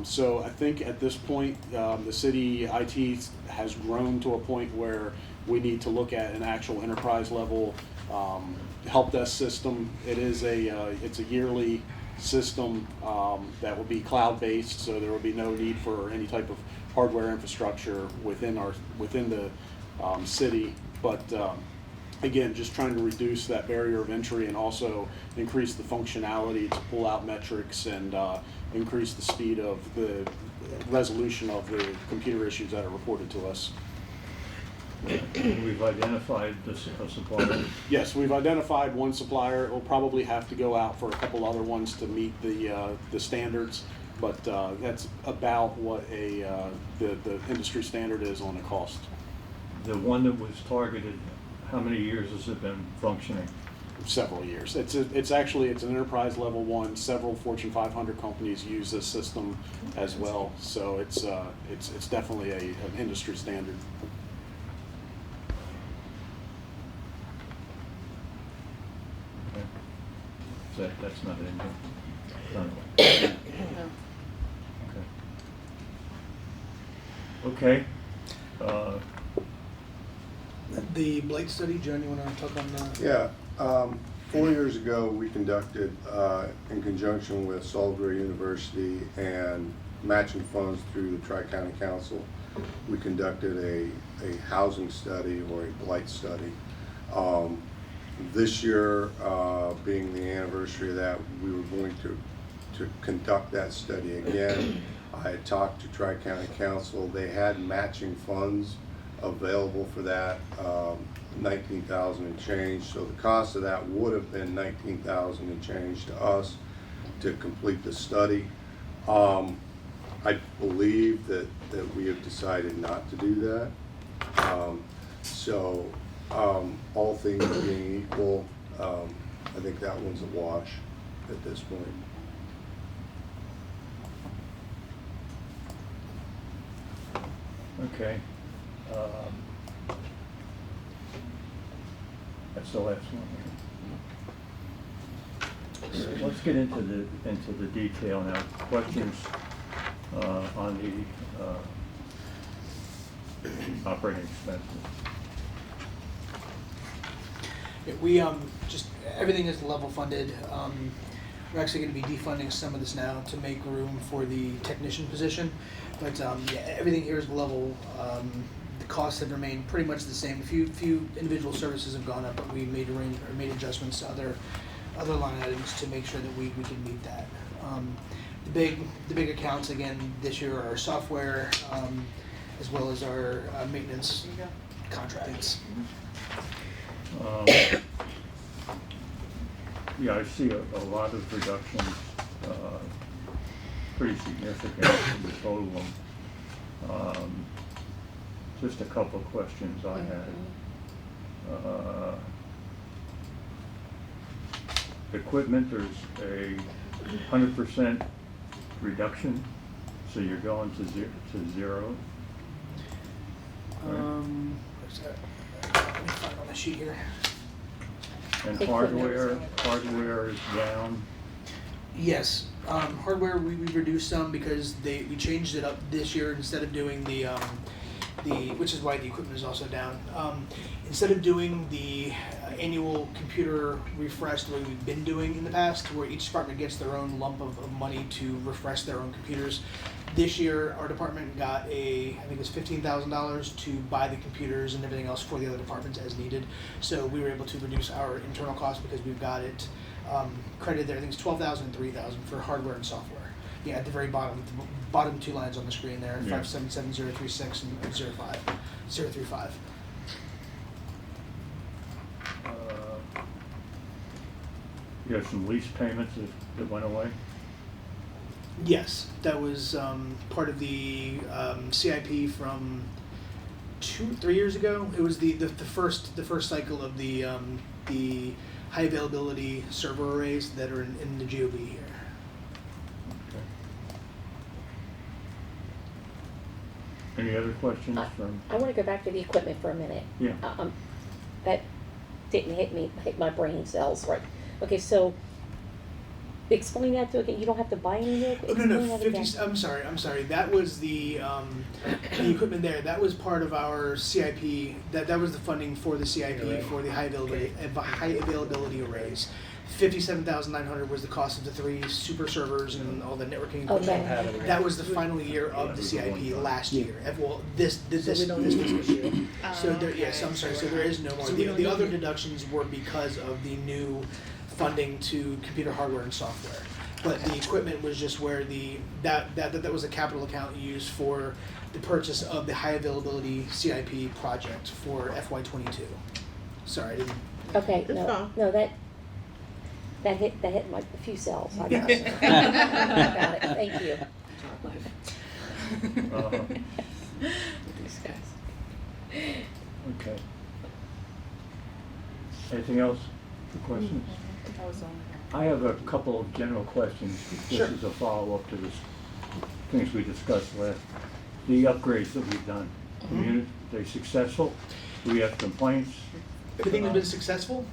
So I think at this point, the city IT has grown to a point where we need to look at an actual enterprise level help desk system. It's a yearly system that will be cloud-based, so there will be no need for any type of hardware infrastructure within the city. But again, just trying to reduce that barrier of entry and also increase the functionality to pull out metrics and increase the speed of the resolution of the computer issues that are reported to us. We've identified a supplier. Yes, we've identified one supplier. We'll probably have to go out for a couple other ones to meet the standards, but that's about what the industry standard is on the cost. The one that was targeted, how many years has it been functioning? Several years. It's actually an enterprise level one. Several Fortune 500 companies use this system as well, so it's definitely an industry standard. That's not in here. Done. No. Okay. The Blight study, John, you want to talk on that? Yeah, 4 years ago, we conducted, in conjunction with Salisbury University and matching funds through the Tri-County Council, we conducted a housing study or a blight study. This year, being the anniversary of that, we were going to conduct that study again. I had talked to Tri-County Council. They had matching funds available for that, $19,000 and change. So the cost of that would have been $19,000 and change to us to complete the study. I believe that we have decided not to do that. All things being equal, I think that one's a wash at this point. Okay. That's the last one. So let's get into the detail now. Questions on the operating expenses. Yeah, we just everything is level funded. We're actually going to be defunding some of this now to make room for the technician position, but yeah, everything here is level. The costs have remained pretty much the same. A few individual services have gone up, but we made adjustments to other line items to make sure that we can meet that. The big accounts again this year are our software, as well as our maintenance contracts. Yeah, I see a lot of reductions, pretty significant in the total one. Just a couple of questions I had. equipment, there's a 100% reduction, so you're going to zero. Where's that? Let me find it on the sheet here. And Equipment. hardware is down. Yes, hardware we reduced some because we changed it up this year instead of doing the which is why the equipment is also down. Instead of doing the annual computer refresh the way we've been doing in the past, where each department gets their own lump of money to refresh their own computers, this year our department got I think it was $15,000 to buy the computers and everything else for the other departments as needed. So we were able to reduce our internal costs because we've got it credited there. I think it's $12,000 and $3,000 for hardware and software. Yeah, at the very bottom, the bottom two lines on the screen there, Yeah. 577036 and 035. You have some lease payments that went away. Yes, that was part of the CIP from 2-3 years ago. It was the first cycle of the high availability server arrays that are in the GOB here. Any other questions from? I want to go back to the equipment for a minute. Yeah. That didn't hit my brain cells right. Okay, so explain that to again. You don't have to buy any of it. Oh, no, Explain that again. 50, I'm sorry. That was the equipment there. That was part of our CIP. That was the funding for the CIP for the high availability arrays. $57,900 was the cost of the 3 super servers and all the networking equipment. Okay. That was the final year of the CIP last year. Well, this fiscal year. So there, yes, I'm sorry. So there is no more. The other deductions were because of the new funding to computer hardware and software. But the equipment was just where that was a capital account used for the purchase of the high availability CIP project for FY22. Sorry, I didn't. Okay, It's fine. no, that hit my a few cells. I got Yes. it. I got it. Thank you. These guys. Okay. Anything else for questions? That was on I have a couple of general questions. Sure. This is a follow-up to the things we discussed last. The upgrades that we've done, they successful? Do we have complaints? Everything has been successful.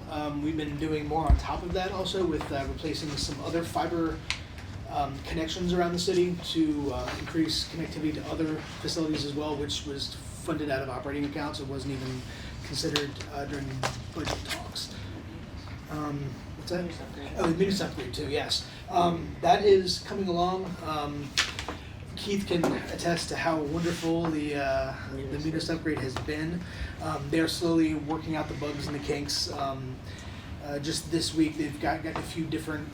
We've been doing more on top of that also with replacing some other fiber connections around the city to increase connectivity to other facilities as well, which was funded out of operating accounts. It wasn't even considered during budget talks. What's that? Oh, the Munis upgrade too, yes. That is coming along. Keith can attest to how wonderful the Munis upgrade has been. They're slowly working out the bugs and the kinks. Just this week, they've got a few different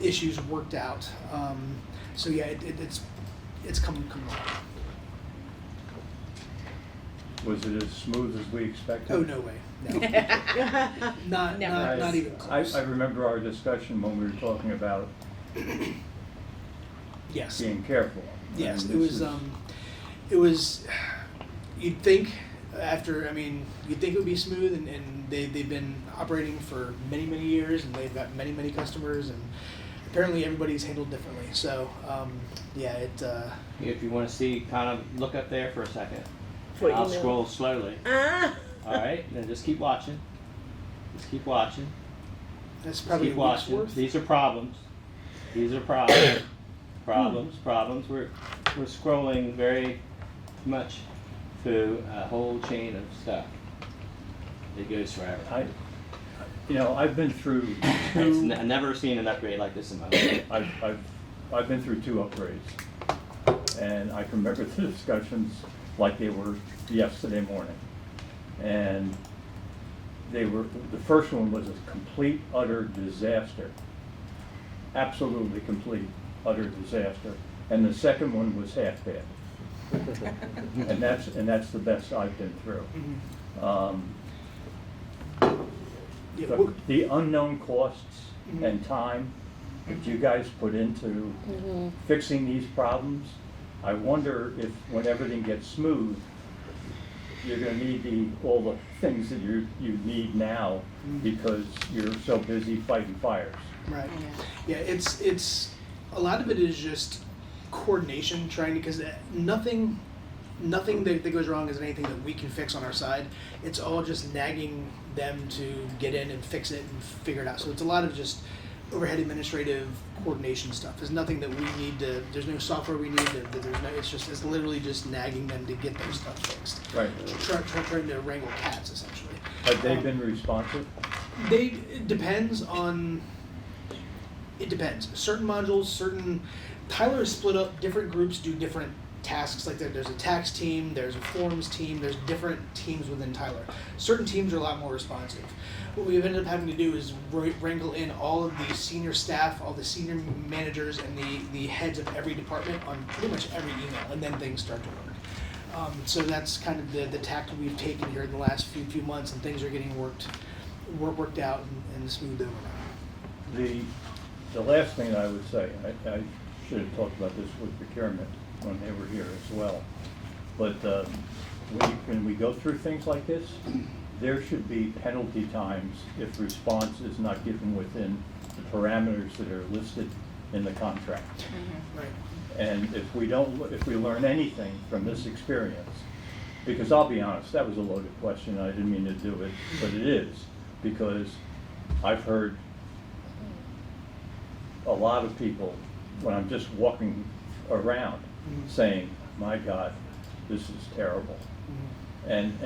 issues worked out. So yeah, it's coming along. Was it as smooth as we expected? Oh, no way. No. Not even close. I remember our discussion when we were talking about Yes. being careful. Yes, And it this was. is- It was. You'd think you'd think it would be smooth, and they've been operating for many years, and they've got many customers, and apparently everybody's handled differently. So yeah, If you want to see, kind of look up there for a second. For I'll email. scroll slowly. Ah, All right, then just keep watching. Just keep watching. that's Just probably keep a week's watching. worth. These are problems. These are problems. Problems. We're scrolling very much through a whole chain of stuff. It goes forever. I've been through I've two. never seen an upgrade like this in my life. I've been through 2 upgrades, and I can remember the discussions like they were yesterday morning. And the first one was a complete, utter disaster. Absolutely complete, utter disaster. And the second one was half bad. And that's the best I've been through. Yeah, well, The unknown costs and time that you guys put into fixing these problems, I wonder if when everything gets smooth, you're gonna need all the things that you need now because you're so busy fighting fires. Right. Yeah, it's a lot of it is just coordination, trying to, because nothing that goes wrong is anything that we can fix on our side. It's all just nagging them to get in and fix it and figure it out. So it's a lot of just overhead administrative coordination stuff. There's nothing that we need to, there's no software we need to, it's literally just nagging them to get their stuff fixed. Right. Trying to wrangle cats, essentially. Have they been responsive? It depends. Certain modules, Tyler is split up, different groups do different tasks. Like there's a tax team, there's a forms team, there's different teams within Tyler. Certain teams are a lot more responsive. What we've ended up having to do is wrangle in all of the senior staff, all the senior managers, and the heads of every department on pretty much every email, and then things start to work. So that's kind of the tact we've taken here in the last few months, and things are getting worked out and smoothed over. The last thing I would say, I should have talked about this with Procurement when they were here as well, but when we go through things like this, there should be penalty times if response is not given within the parameters that are listed in the contract. Right. And if we learn anything from this experience, because I'll be honest, that was a loaded question, I didn't mean to do it, but it is, because I've heard a lot of people, when I'm just walking around, saying, my God, this is terrible. And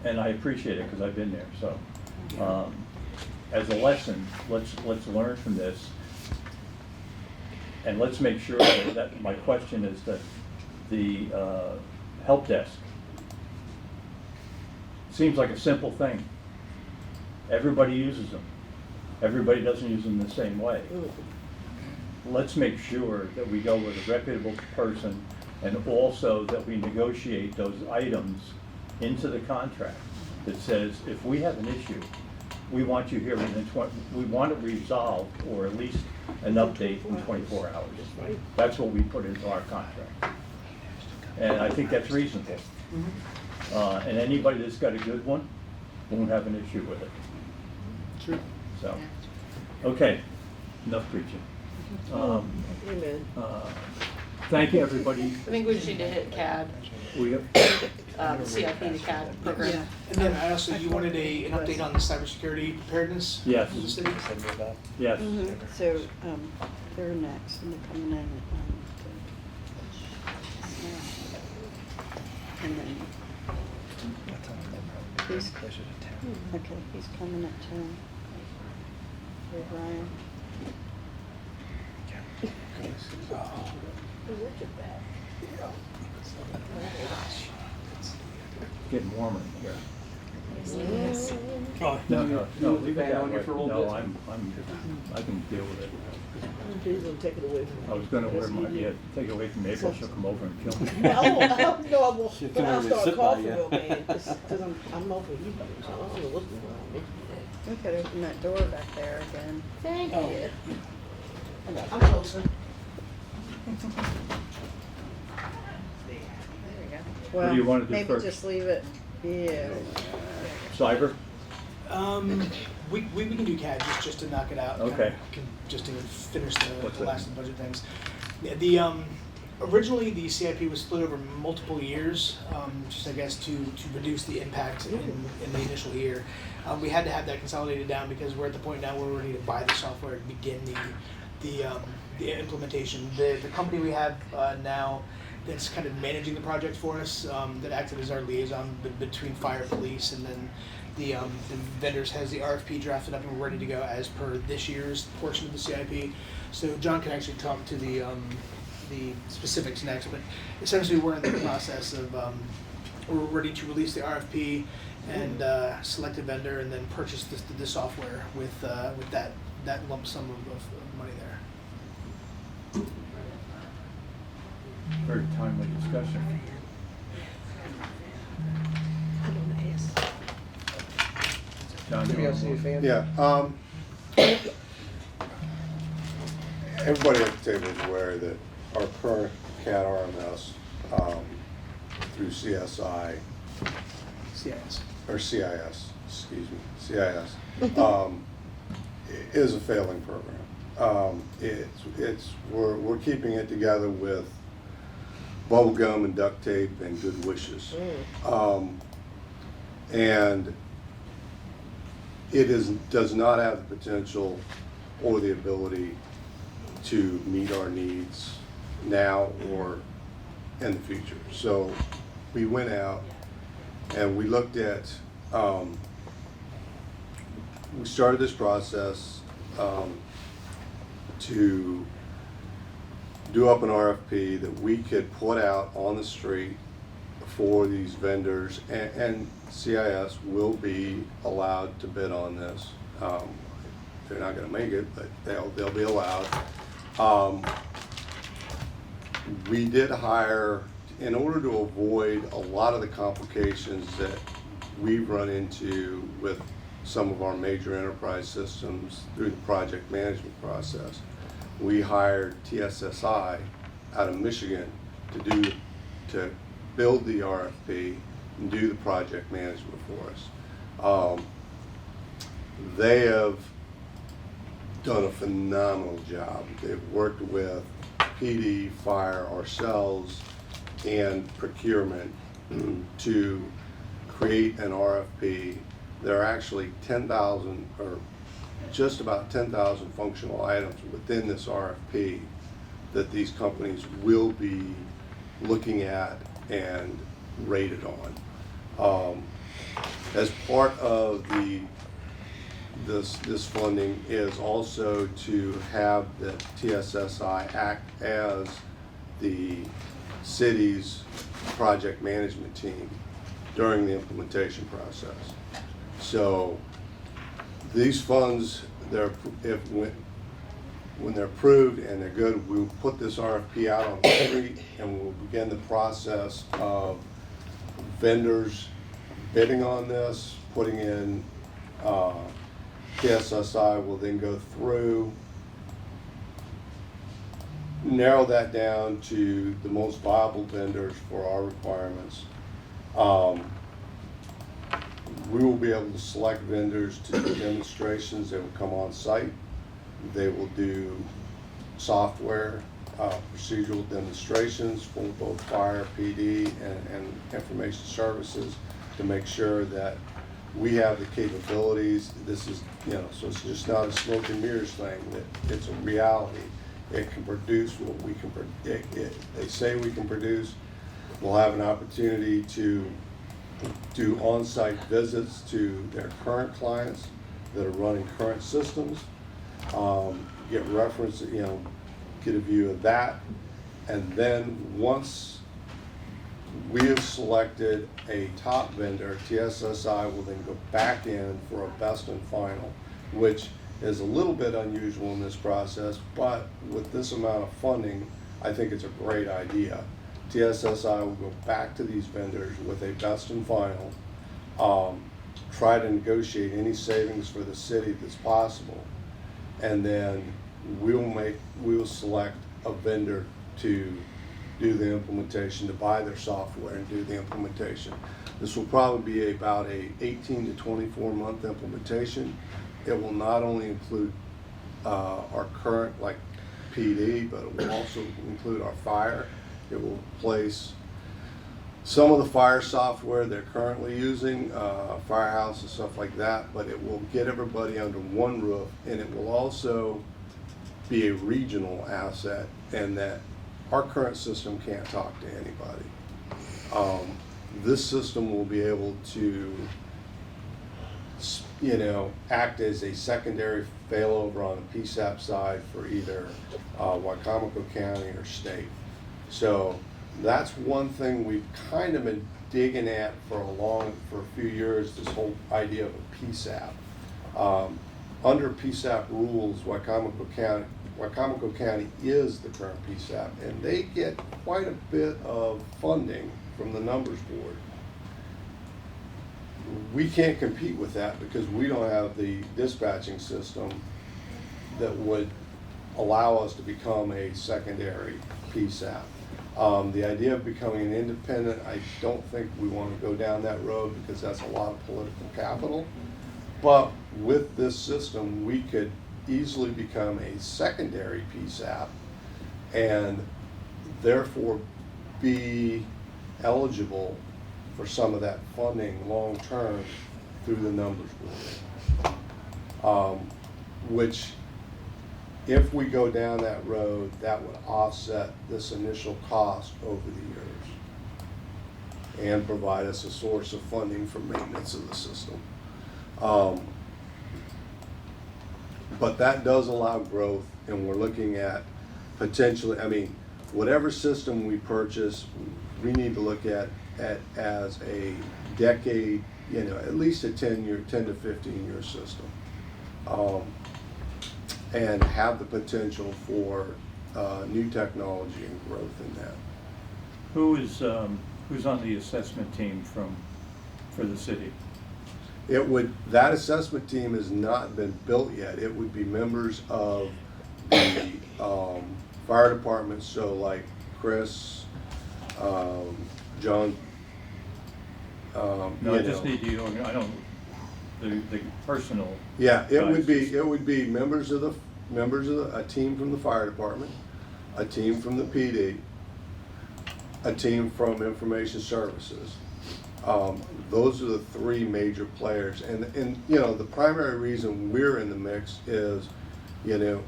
I appreciate it because I've been there. So as a lesson, let's learn from this, and let's make sure that my question is that the help desk seems like a simple thing. Everybody uses them. Everybody doesn't use them the same way. Let's make sure that we go with a reputable person, and also that we negotiate those items into the contract that says, if we have an issue, we want you here within we want it resolved, or at least an update in 24 hours. That's what we put into our contract. And I think that's reasonable. And anybody that's got a good one won't have an issue with it. True. So, okay, enough preaching. Amen. Thank you, everybody. I think we just need to hit CAD, We CIP, the CAD program. Yeah. And then I also, you wanted an update on the cybersecurity preparedness? Yes. of the city? Yes. So, they're next, and they're coming in, and then, he's, okay, he's coming at 10. With Ryan. Getting warmer in here. Yes. No, leave it that way. No, I can deal with it. He's gonna take it away from me. I was gonna wear my, take it away from April, she'll come over and kill me. No, I won't. She'll But come I'll over and start sit by coughing you. real bad, because I'm over you, so I don't know what's going on with me. We could open that door back there again. Thank you. Oh. I'm closer. What do you wanna do Maybe first? just leave it, yeah. Cyber? We can do CAD just to knock it out. Okay. Just to finish What's the that? last of the budget things. Yeah, originally the CIP was split over multiple years, just I guess to reduce the impact in the initial year. We had to have that consolidated down because we're at the point now where we're ready to buy the software and begin the implementation. The company we have now that's kind of managing the project for us, that acted as our liaison between fire, police, and then the vendors has the RFP drafted up and we're ready to go as per this year's portion of the CIP. So John can actually talk to the specifics next, but essentially we're in the process of we're ready to release the RFP and select a vendor and then purchase the software with that lump sum of money there. Very timely discussion. John, you want PLC fan? Yeah, everybody at the table is aware that our current CAD RMS, through CSI, CIS. or CIS, excuse me, CIS, is a failing program. We're keeping it together with bubble gum and duct tape and good wishes. And it does not have the potential or the ability to meet our needs now or in the future. So we went out and we looked at, we started this process to do up an RFP that we could put out on the street for these vendors, and CIS will be allowed to bid on this. They're not gonna make it, but they'll be allowed. We did hire, in order to avoid a lot of the complications that we've run into with some of our major enterprise systems through the project management process, we hired TSSI out of Michigan to build the RFP and do the project management for us. They have done a phenomenal job. They've worked with PD, Fire, ourselves, and Procurement to create an RFP. There are actually 10,000 or just about 10,000 functional items within this RFP that these companies will be looking at and rated on. As part of this funding is also to have the TSSI act as the city's project management team during the implementation process. So these funds, when they're approved and they're good, we'll put this RFP out on the street and we'll begin the process of vendors bidding on this, putting in, TSSI will then go through, narrow that down to the most viable vendors for our requirements. We will be able to select vendors to do demonstrations. They will come on site. They will do software, procedural demonstrations for both fire, PD, and information services to make sure that we have the capabilities. This is, so it's just not a smoke and mirrors thing, that it's a reality. It can produce what we can, they say we can produce. We'll have an opportunity to do on-site visits to their current clients that are running current systems, get reference, get a view of that. And then once we have selected a top vendor, TSSI will then go back in for a best and final, which is a little bit unusual in this process, but with this amount of funding, I think it's a great idea. TSSI will go back to these vendors with a best and final, try to negotiate any savings for the city that's possible, and then we will select a vendor to do the implementation, to buy their software and do the implementation. This will probably be about a 18 to 24 month implementation. It will not only include our current like PD, but it will also include our fire. It will replace some of the fire software they're currently using, Firehouse and stuff like that, but it will get everybody under one roof, and it will also be a regional asset, and that our current system can't talk to anybody. This system will be able to, act as a secondary failover on the PSAP side for either Wycomico County or state. So that's one thing we've kind of been digging at for a few years, this whole idea of a PSAP. Under PSAP rules, Wycomico County is the current PSAP, and they get quite a bit of funding from the numbers board. We can't compete with that because we don't have the dispatching system that would allow us to become a secondary PSAP. The idea of becoming an independent, I don't think we want to go down that road because that's a lot of political capital. But with this system, we could easily become a secondary PSAP and therefore be eligible for some of that funding long-term through the numbers board. Which, if we go down that road, that would offset this initial cost over the years and provide us a source of funding for maintenance of the system. But that does allow growth, and we're looking at potentially, I mean, whatever system we purchase, we need to look at as a decade, you know, at least a 10 to 15 year system. And have the potential for new technology and growth in that. Who's on the assessment team for the city? That assessment team has not been built yet. It would be members of the fire department, so like Chris, John. No, I just need you, I don't, the personal. Yeah, it would guys. be members of a team from the fire department, a team from the PD, a team from information services. Those are the three major players, and you know, the primary reason we're in the mix is, you know,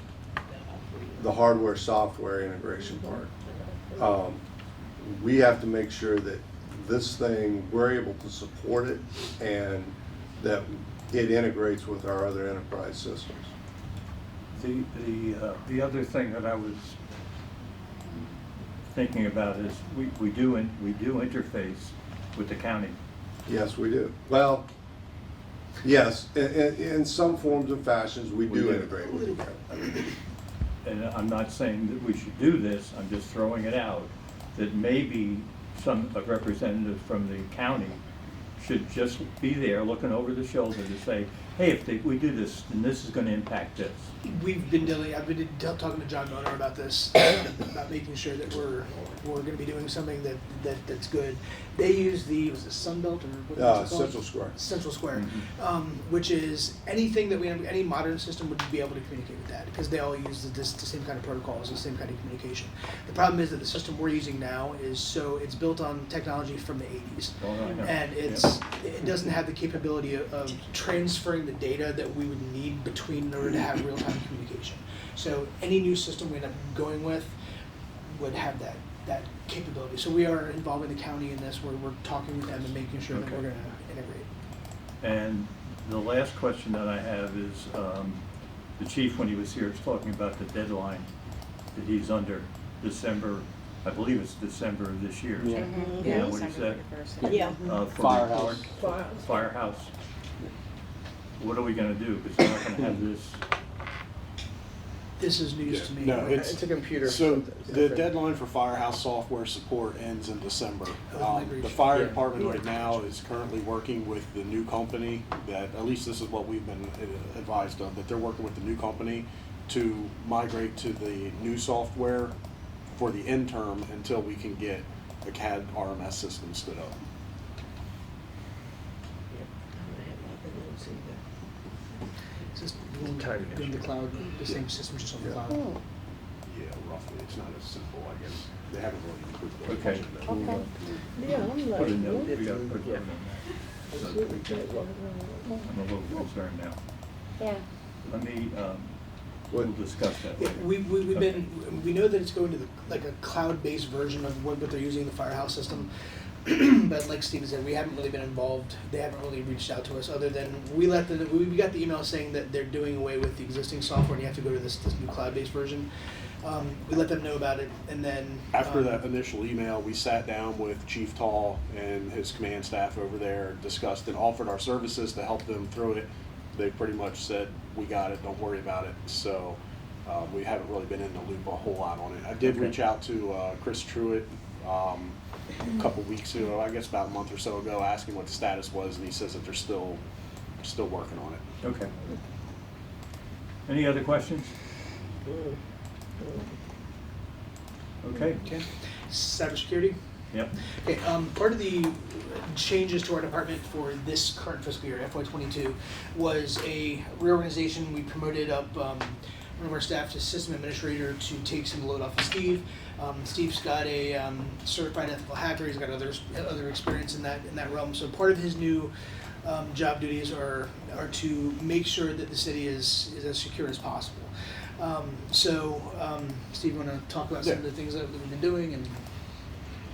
the hardware software integration part. We have to make sure that this thing, we're able to support it and that it integrates with our other enterprise systems. The other thing that I was thinking about is we do interface with the county. Yes, we do. Well, yes, in some forms and fashions, we do integrate with the county. And I'm not saying that we should do this, I'm just throwing it out, that maybe a representative from the county should just be there looking over the shoulder to say, hey, if we do this, then this is going to impact this. I've been talking to John Moner about this, about making sure that we're going to be doing something that's good. They use was it Sunbelt or what was it called? Central Square. Central Square, Mm-hmm. Which is anything that any modern system would be able to communicate with that because they all use the same kind of protocols, the same kind of communication. The problem is that the system we're using now it's built on technology from the 80s, and it doesn't have the capability of transferring the data that we would need between in order to have real-time communication. So any new system we end up going with would have that capability. So we are involving the county in this, where we're talking with them and making sure that we're going to integrate. And the last question that I have is, the chief, when he was here, was talking about the deadline that he's under, December, I believe it's December of this year. Yeah. Mm-hmm. Yeah, what he said? Yeah. For Firehouse. Firehouse. What are we gonna do? Because we're not gonna have this. This is news to me. No, It's a computer. So the deadline for Firehouse software support ends in December. The fire department right now is currently working with the new company that, at least this is what we've been advised of, that they're working with the new company to migrate to the new software for the interim until we can get a CAD RMS system stood up. It's just in the cloud, the same system, just on the cloud. Oh, Yeah, roughly. It's not as simple, I guess. They haven't really included the Okay. function that- okay. Yeah, I'm like, Put a note, what? we gotta put a note on that. So that we can- I'm a little concerned now. Yeah. Let me, we'll discuss that Yeah, later. we know that it's going to like a cloud-based version of what they're using in the Firehouse system. But like Steve said, we haven't really been involved. They haven't really reached out to us other than we got the email saying that they're doing away with the existing software and you have to go to this new cloud-based version. We let them know about it, and then After that initial email, we sat down with Chief Tall and his command staff over there, discussed and offered our services to help them through it. They pretty much said, we got it, don't worry about it. So we haven't really been in the loop a whole lot on it. I did reach out to Chris Truitt a couple weeks ago, I guess about a month or so ago, asking what the status was, and he says that they're still working on it. Okay. Any other questions? Okay. Okay. cybersecurity. Yep. Okay, part of the changes to our department for this current fiscal year, FY22, was a reorganization. We promoted up one of our staff to system administrator to take some load off of Steve. Steve's got a certified ethical hacker. He's got other experience in that realm. So part of his new job duties are to make sure that the city is as secure as possible. Steve, you want to talk about some of the things that we've been doing? And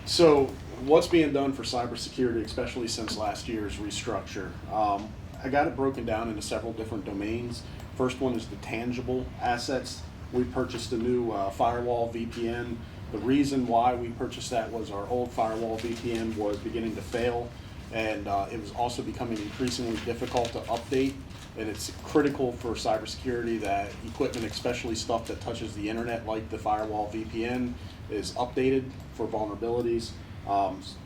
So what's being done for cybersecurity, especially since last year's restructure? I got it broken down into several different domains. First one is the tangible assets. We purchased a new firewall VPN. The reason why we purchased that was our old firewall VPN was beginning to fail, and it was also becoming increasingly difficult to update. And it's critical for cybersecurity that equipment, especially stuff that touches the internet, like the firewall VPN, is updated for vulnerabilities.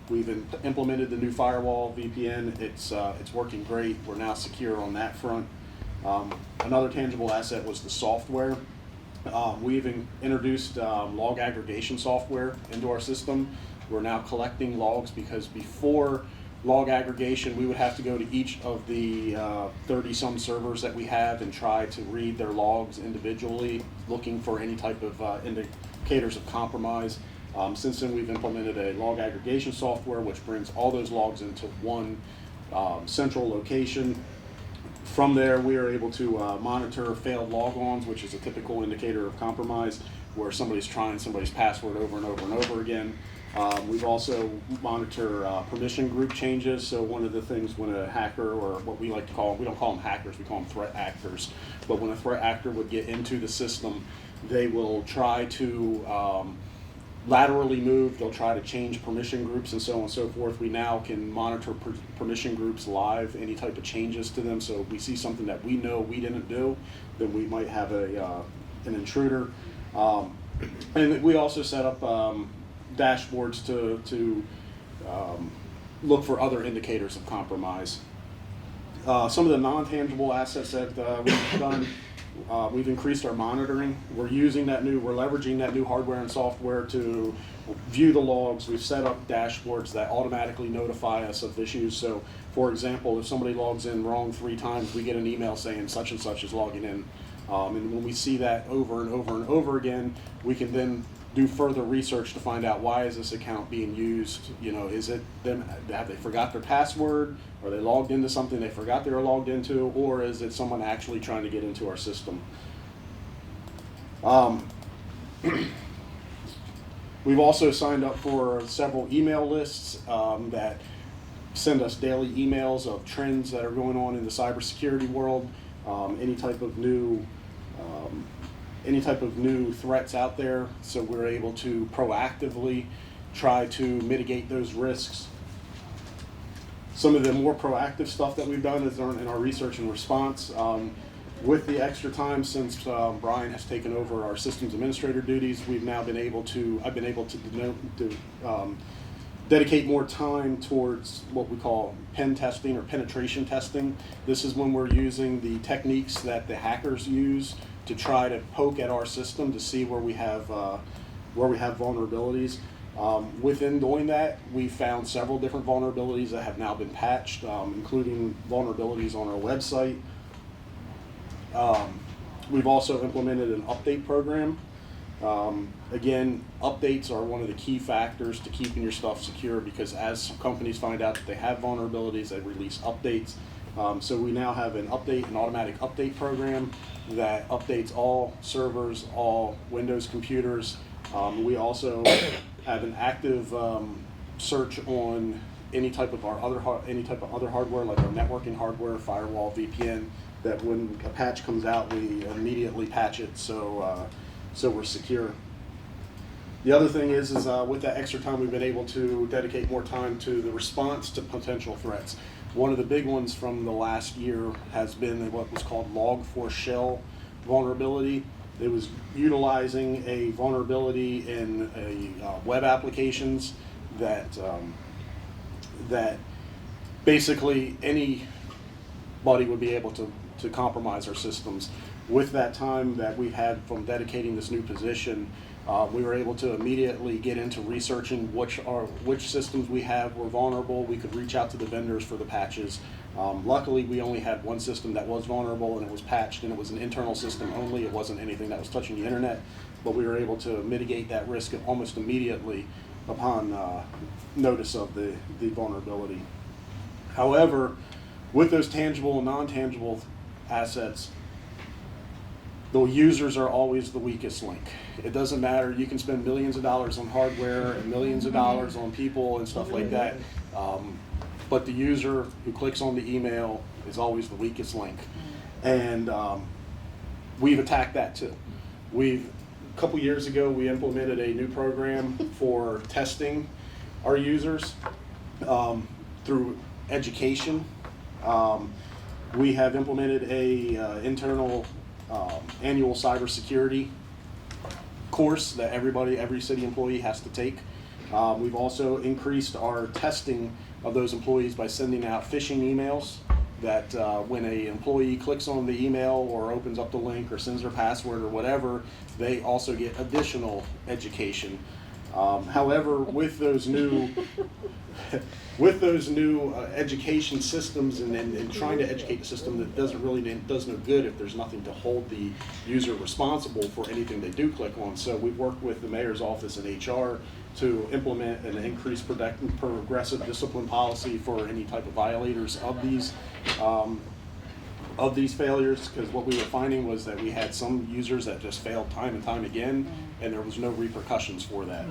We've implemented the new firewall VPN. It's working great. We're now secure on that front. Another tangible asset was the software. We've introduced log aggregation software into our system. We're now collecting logs, because before log aggregation, we would have to go to each of the 30-some servers that we have and try to read their logs individually, looking for any type of indicators of compromise. Since then, we've implemented a log aggregation software which brings all those logs into one central location. From there, we are able to monitor failed logons, which is a typical indicator of compromise, where somebody's trying somebody's password over and over and over again. We've also monitor permission group changes. So one of the things when a hacker, or what we like to call, we don't call them hackers, we call them threat actors, but when a threat actor would get into the system, they will try to laterally move, they'll try to change permission groups and so on and so forth. We now can monitor permission groups live, any type of changes to them. So if we see something that we know we didn't do, then we might have an intruder. And we also set up dashboards to look for other indicators of compromise. Some of the non-tangible assets that we've done, we've increased our monitoring. We're leveraging that new hardware and software to view the logs. We've set up dashboards that automatically notify us of issues. So, for example, if somebody logs in wrong 3 times, we get an email saying such and such is logging in. And when we see that over and over and over again, we can then do further research to find out, why is this account being used? You know, is it them, have they forgot their password? Are they logged into something they forgot they were logged into? Or is it someone actually trying to get into our system? We've also signed up for several email lists that send us daily emails of trends that are going on in the cybersecurity world, any type of new threats out there, so we're able to proactively try to mitigate those risks. Some of the more proactive stuff that we've done is in our research and response. With the extra time since Brian has taken over our systems administrator duties, I've been able to dedicate more time towards what we call pen testing or penetration testing. This is when we're using the techniques that the hackers use to try to poke at our system to see where we have vulnerabilities. Within doing that, we found several different vulnerabilities that have now been patched, including vulnerabilities on our website. We've also implemented an update program. Again, updates are one of the key factors to keeping your stuff secure, because as companies find out that they have vulnerabilities, they release updates. So we now have an automatic update program that updates all servers, all Windows computers. We also have an active search on any type of other hardware, like our networking hardware, firewall, VPN, that when a patch comes out, we immediately patch it so we're secure. The other thing is with that extra time, we've been able to dedicate more time to the response to potential threats. One of the big ones from the last year has been what was called Log4Shell vulnerability. It was utilizing a vulnerability in web applications that basically anybody would be able to compromise our systems. With that time that we've had from dedicating this new position, We were able to immediately get into researching which systems we have were vulnerable. We could reach out to the vendors for the patches. Luckily, we only had one system that was vulnerable, and it was patched, and it was an internal system only. It wasn't anything that was touching the internet, but we were able to mitigate that risk almost immediately upon notice of the vulnerability. However, with those tangible and non-tangible assets, the users are always the weakest link. It doesn't matter, you can spend millions of dollars on hardware and millions of dollars on people and stuff like that, but the user who clicks on the email is always the weakest link. And we've attacked that too. A couple years ago, we implemented a new program for testing our users through education. We have implemented a internal annual cybersecurity course that every city employee has to take. We've also increased our testing of those employees by sending out phishing emails that when an employee clicks on the email or opens up the link or sends their password or whatever, they also get additional education. However, with those new education systems and trying to educate the system, that does no good if there's nothing to hold the user responsible for anything they do click on. So we've worked with the mayor's office and HR to implement an increased progressive discipline policy for any type of violators of these failures, because what we were finding was that we had some users that just failed time and time again, and there was no repercussions for that.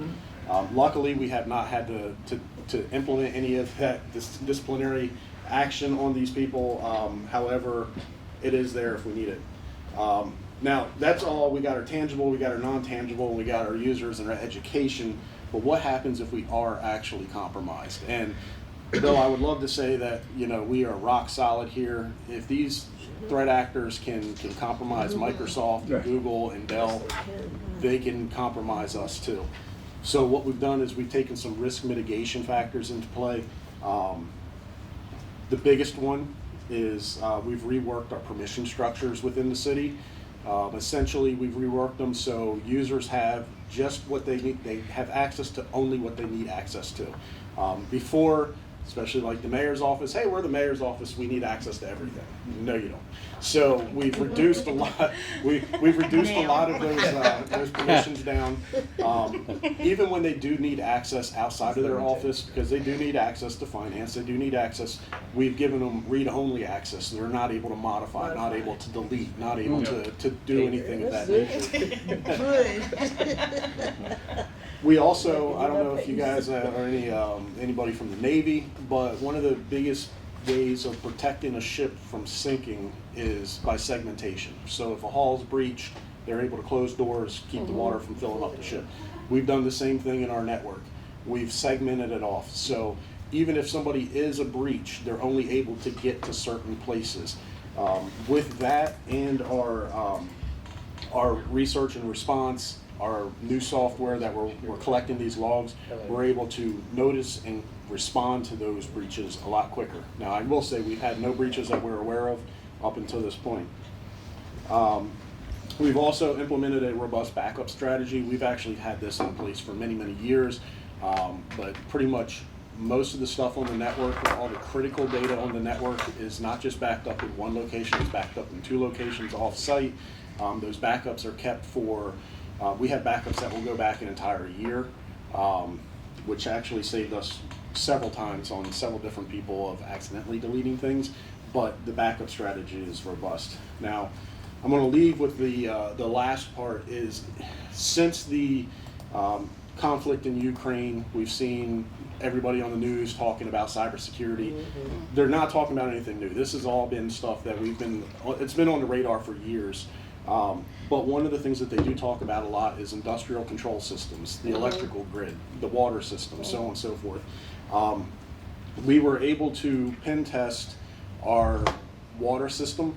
Luckily, we have not had to implement any of that disciplinary action on these people. However, it is there if we need it. Now, that's all. We got our tangible, we got our non-tangible, we got our users and our education. But what happens if we are actually compromised? And though I would love to say that, we are rock solid here, if these threat actors can compromise Microsoft and Google and Dell, they can compromise us too. So what we've done is we've taken some risk mitigation factors into play. The biggest one is we've reworked our permission structures within the city. Essentially, we've reworked them so users have just what they need. They have access to only what they need access to. Before, especially like the mayor's office, hey, we're the mayor's office, we need access to everything. No, you don't. So we've reduced a lot. We've reduced a lot of those permissions down. Even when they do need access outside of their office, because they do need access to finance, they do need access. We've given them read-only access. They're not able to modify, not able to delete, not able to do anything of that nature. We also, I don't know if you guys are anybody from the Navy, but one of the biggest ways of protecting a ship from sinking is by segmentation. So if a hull's breached, they're able to close doors, keep the water from filling up the ship. We've done the same thing in our network. We've segmented it off. So even if somebody is a breach, they're only able to get to certain places. With that and our research and response, our new software that we're collecting these logs, we're able to notice and respond to those breaches a lot quicker. Now, I will say we've had no breaches that we're aware of up until this point. We've also implemented a robust backup strategy. We've actually had this in place for many, many years, but pretty much most of the stuff on the network, all the critical data on the network is not just backed up in one location, it's backed up in 2 locations off-site. Those backups are kept for we have backups that will go back an entire year, which actually saved us several times on several different people of accidentally deleting things, but the backup strategy is robust. Now, I'm going to leave with the last part is, since the conflict in Ukraine, we've seen everybody on the news talking about cybersecurity. They're not talking about anything new. This has all been stuff that it's been on the radar for years. But one of the things that they do talk about a lot is industrial control systems, the electrical grid, the water system, so on and so forth. We were able to pen test our water system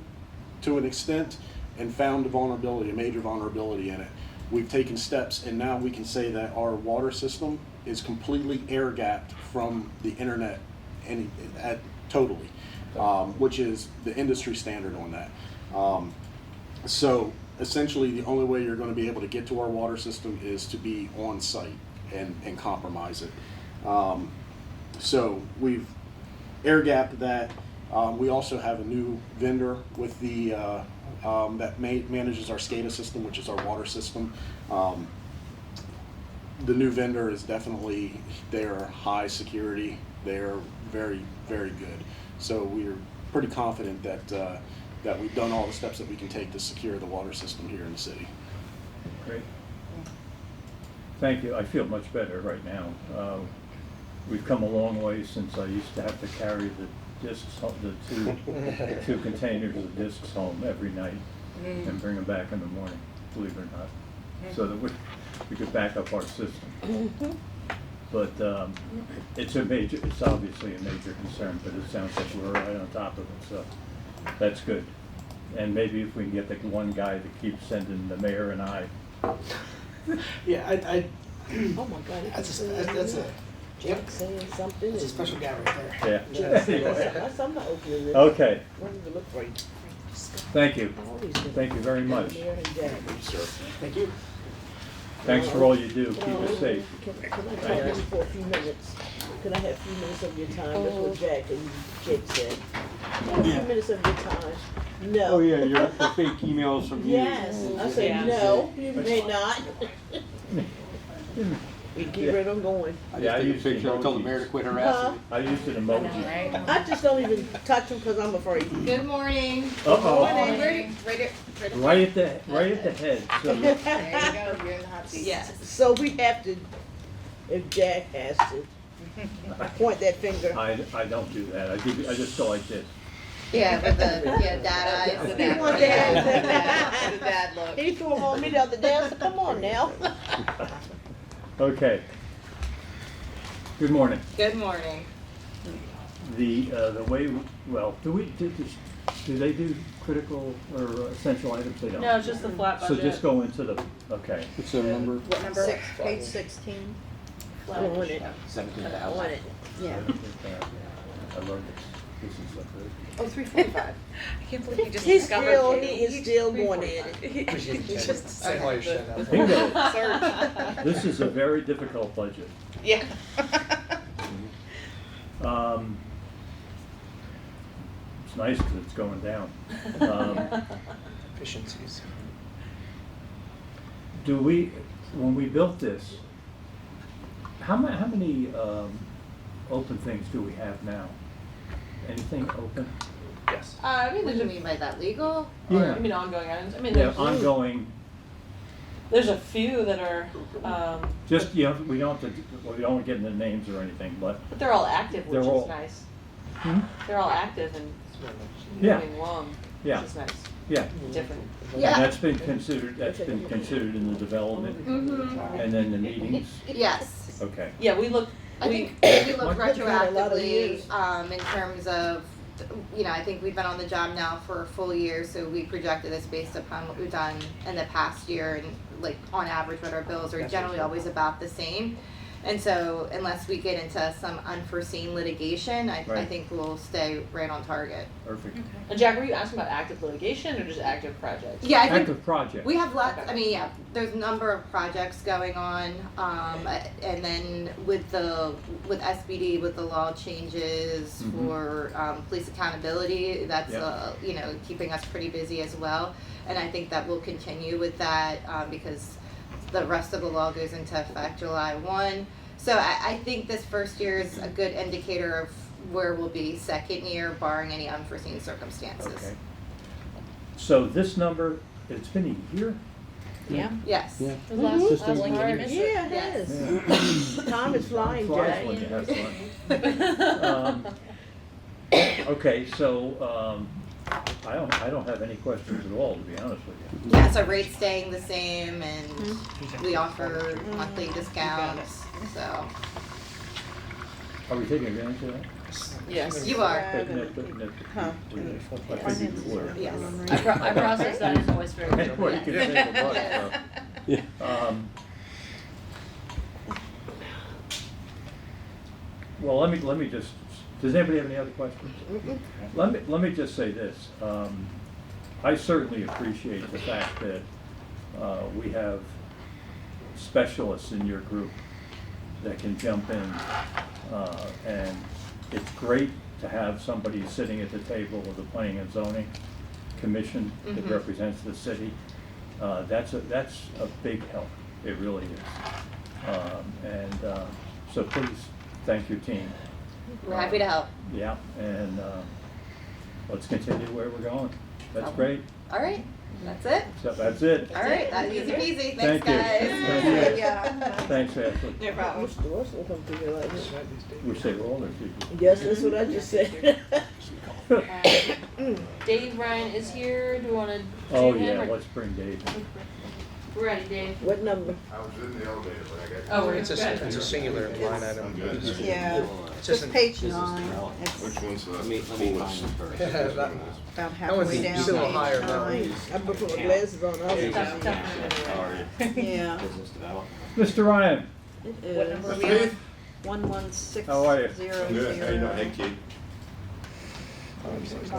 to an extent and found a major vulnerability in it. We've taken steps, and now we can say that our water system is completely air-gapped from the internet totally, which is the industry standard on that. So essentially the only way you're going to be able to get to our water system is to be on site and compromise it. So we've air gapped that. We also have a new vendor with the that manages our SCADA system, which is our water system. The new vendor is definitely, they're high security. They're very, very good. So we're pretty confident that that we've done all the steps that we can take to secure the water system here in the city. Great. Thank you. I feel much better right now. We've come a long way since I used to have to carry the discs, the two containers of discs home every night and bring them back in the morning, believe it or not, so that we could back up our system. But it's obviously a major concern, but it sounds like we're right on top of it, so that's good. And maybe if we can get the one guy that keeps sending the mayor and I. Yeah, I Oh my God. that's a Jack saying something. that's a special guy right there. Yeah. Jack saying something. That's something I'm opening it. Okay, What does it look for you? thank you. I always do. Thank you very much. Mayor and Jack. Thank you. Thanks for all you do. Keep us safe. Can I talk to you for a few minutes? Can I have a few minutes of your time? That's what Jack and Jake said. A few minutes of your time. No. Oh, yeah, you're the fake emails from you. Yes. I said, no, you may not. We keep right on going. I Yeah, I just take a used picture and tell the emojis. mayor to quit harassing me. I used an emoji. I just don't even touch them because I'm afraid. Good morning. Uh-oh. Right at Right at the head. So There you go, you're in the hot seat. Yes. So we have to, if Jack has to, point that finger. I don't do that. I just go like this. Yeah, with the, dad eyes. You want that? The dad look. He threw them on me the other day. I said, come on now. Okay. Good morning. Good morning. The way, well, do they do critical or essential items? They don't. No, it's just the flat So budget. just go into the, okay. What's the number? What number? Page 16. I want it. 17,000. I want it. Yeah. I love this. This is so good. Oh, 345. I can't believe you just He's discovered. still, he is still going at it. He's just Same way you should have. Bingo. search. This is a very difficult budget. Yeah. It's nice because it's going down. Efficiencies. When we built this, how many open things do we have now? Anything open? Yes. What do you mean by that, legal? Yeah. I mean, ongoing items. I mean, Yeah, there's, ongoing, there's a few that are, just, we don't have to, we don't get into names or anything, but, but they're all active, which They're all- is nice. Hmm? They're all active and Yeah. moving along, Yeah. which is nice. yeah. Different. And that's been considered in the development, Mm-hmm. and then the meetings, Yes. okay. Yeah, we look, I we, think we look We've had a lot of retroactively, years. in terms of, I think we've been on the job now for a full year, so we projected this based upon what we've done in the past year and like on average what our bills are generally always about the same. And so unless we get into some unforeseen litigation, I Right. think we'll stay right on target. Perfect. and Jack, were you asking about active litigation or just active projects? Yeah, I think Active project. we have lots, Okay. I mean, yeah, there's a number of projects going on, and then with SBD, with the law changes Mhm. for, police accountability, that's, Yep. keeping us pretty busy as well. And I think that we'll continue with that, because the rest of the law goes into effect July 1. So I think this first year is a good indicator of where we'll be second year, barring any unforeseen circumstances. Okay. So this number, it's been a year? Yeah. Yes. Yeah. Last, Just last a- one, you missed it. Yeah, it Yes. is. Time is flying, Flies Jack. when you have fun. Okay, so, I don't have any questions at all, to be honest with you. Yeah, so rates staying the same and we offer monthly discounts, so. Are we taking advantage of that? Yes. You are. Huh. I figured we were. Yes. I process that invoice very Well, you quickly. can save a buck, so. Yeah. Well, let me just, does anybody have any other questions? Let me just say this, I certainly appreciate the fact that we have specialists in your group that can jump in, and it's great to have somebody sitting at the table of the Planning and Zoning Commission that represents the city. That's a big help. It really is. So please thank your team. We're happy to help. Yeah, and let's continue where we're going. That's great. All right, that's it. So that's it. All right, that's easy peasy. Thank Thanks, you. guys. Thank you. Yeah. Thanks, Ashley. No problem. Mr. Wilson come through here like this. We say we're older people. Yes, that's what I just said. Dave Ryan is here. Do you want to do Oh, him? yeah, or- let's bring Dave in. We're ready, Dave. What number? I was in the elevator, but I got. Oh, we're It's good. a singular line item. Yeah, It's just an- page 9, it's Which one's the? Let me find them first. That- about That one's halfway down still page higher, that 9. I put my glasses on. I was Tough, tough. How are you? Yeah, Business development. Mr. Ryan, It What is. number are we on? 11600. How are you? Good, how you doing? Hey, Keith.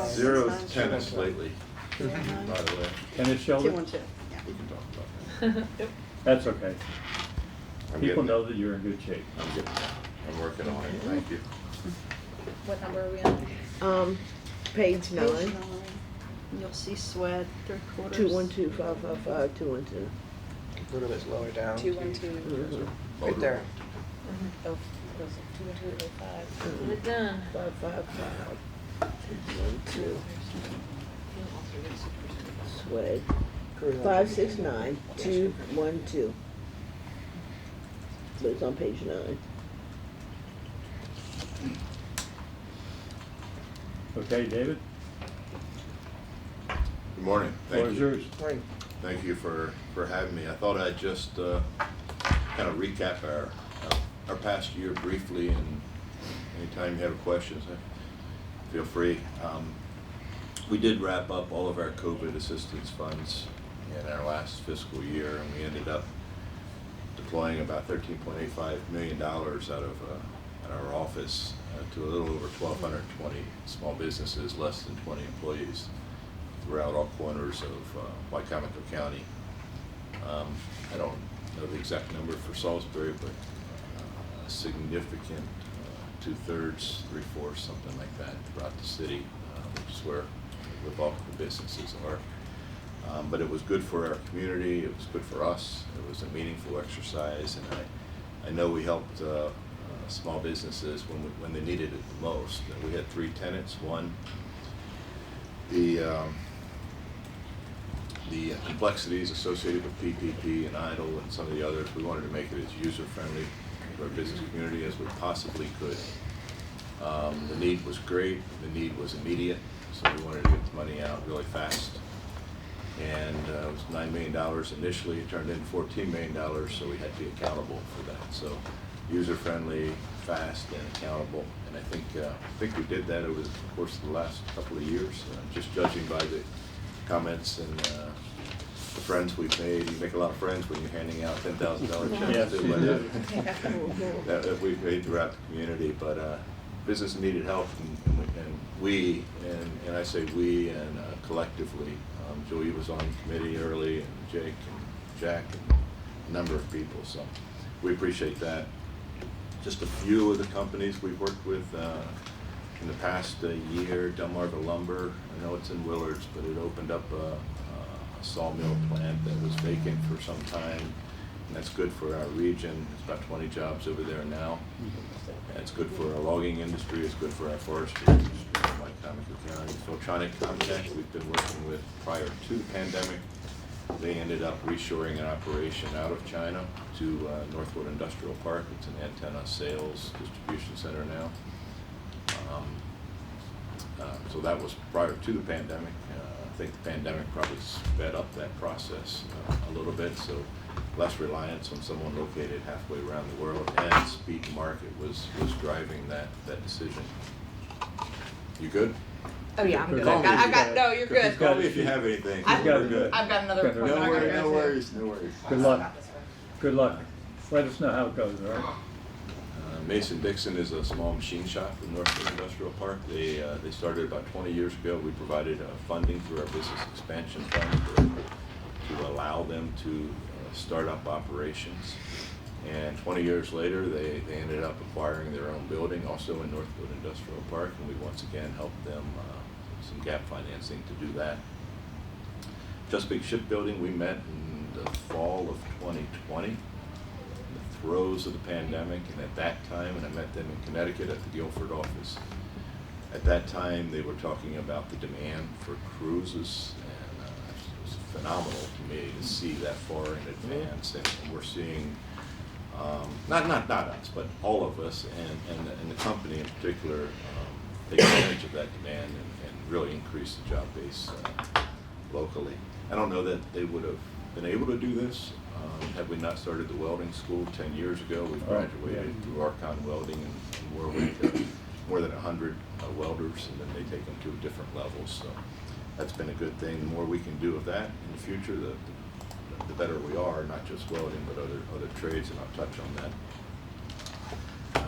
Zero's tennis lately, by the way. tennis shoulder? 212, yeah. We can talk about that. That's okay. I'm People getting know there. that you're in good shape. I'm getting there. I'm working on it, thank you. What number are we on? Page 9. Page 9, you'll see sweat, 3/4. 212-555, 212. A little bit lower down. 212. Right there. Oh, was it 21205? Get it done. 555, 212. Swag. 569, 212. But it's on page 9. Okay, David? Good morning, Floor thank is you. yours. Right. Thank you for having me. I thought I'd just kind of recap our past year briefly, and anytime you have questions, feel free. We did wrap up all of our COVID assistance funds in our last fiscal year, and we ended up deploying about $13.85 million out of our office to a little over 1,220 small businesses, less than 20 employees, throughout all corners of Wycomico County. I don't know the exact number for Salisbury, but a significant 2/3, 3/4, something like that throughout the city, which is where the bulk of the businesses are. But it was good for our community, it was good for us, it was a meaningful exercise, and I know we helped small businesses when they needed it the most. We had 3 tenets. One, the complexities associated with PPP and EIDL and some of the others, we wanted to make it as user-friendly to our business community as we possibly could. The need was great, the need was immediate, so we wanted to get the money out really fast. And it was $9 million initially, it turned into $14 million, so we had to be accountable for that. So user-friendly, fast, and accountable. And I think we did that over the course of the last couple of years, just judging by the comments and the friends we've made. You make a lot of friends when you're handing out $10,000 checks. Yes, to you everybody that we've made throughout the community. But business needed help, and we, and I say we, and collectively, Joey was on the committee early, and Jake and Jack and a number of people. So we appreciate that. Just a few of the companies we've worked with in the past year. Delmarva Lumber, I know it's in Willards, but it opened up a sawmill plant that was vacant for some time, and that's good for our region. There's about 20 jobs over there now. And it's good for our logging industry, it's good for our forestry industry in Wycomico County. Photonic Contact, we've been working with prior to the pandemic. They ended up reshoring an operation out of China to Northwood Industrial Park. It's an antenna sales distribution center now. So that was prior to the pandemic. I think the pandemic probably sped up that process a little bit, so less reliance on someone located halfway around the world, and speed to market was driving that decision. You good? Oh yeah, I'm good. Call me if you No, you're good. Call me if you have anything. I've We're good. I've got another report. No that I gotta worries, go no to. worries, no worries. Good luck. Good luck. Let us know how it goes, all right? Mason-Dixon is a small machine shop in Northwood Industrial Park. They started about 20 years ago. We provided funding through our business expansion fund to allow them to start up operations. And 20 years later, they ended up acquiring their own building, also in Northwood Industrial Park, and we once again helped them some gap financing to do that. Chesapeake Shipbuilding, we met in the fall of 2020, in the throes of the pandemic, and at that time, and I met them in Connecticut at the Guilford office. At that time, they were talking about the demand for cruises, and it was phenomenal to me to see that far in advance, and we're seeing not us, but all of us, and the company in particular, take advantage of that demand and really increase the job base locally. I don't know that they would have been able to do this had we not started the welding school 10 years ago. We graduated through Archon Welding, and we're with more than 100 welders, and then they take them to different levels. So that's been a good thing. The more we can do of that in the future, the better we are, not just welding, but other trades, and I'll touch on that.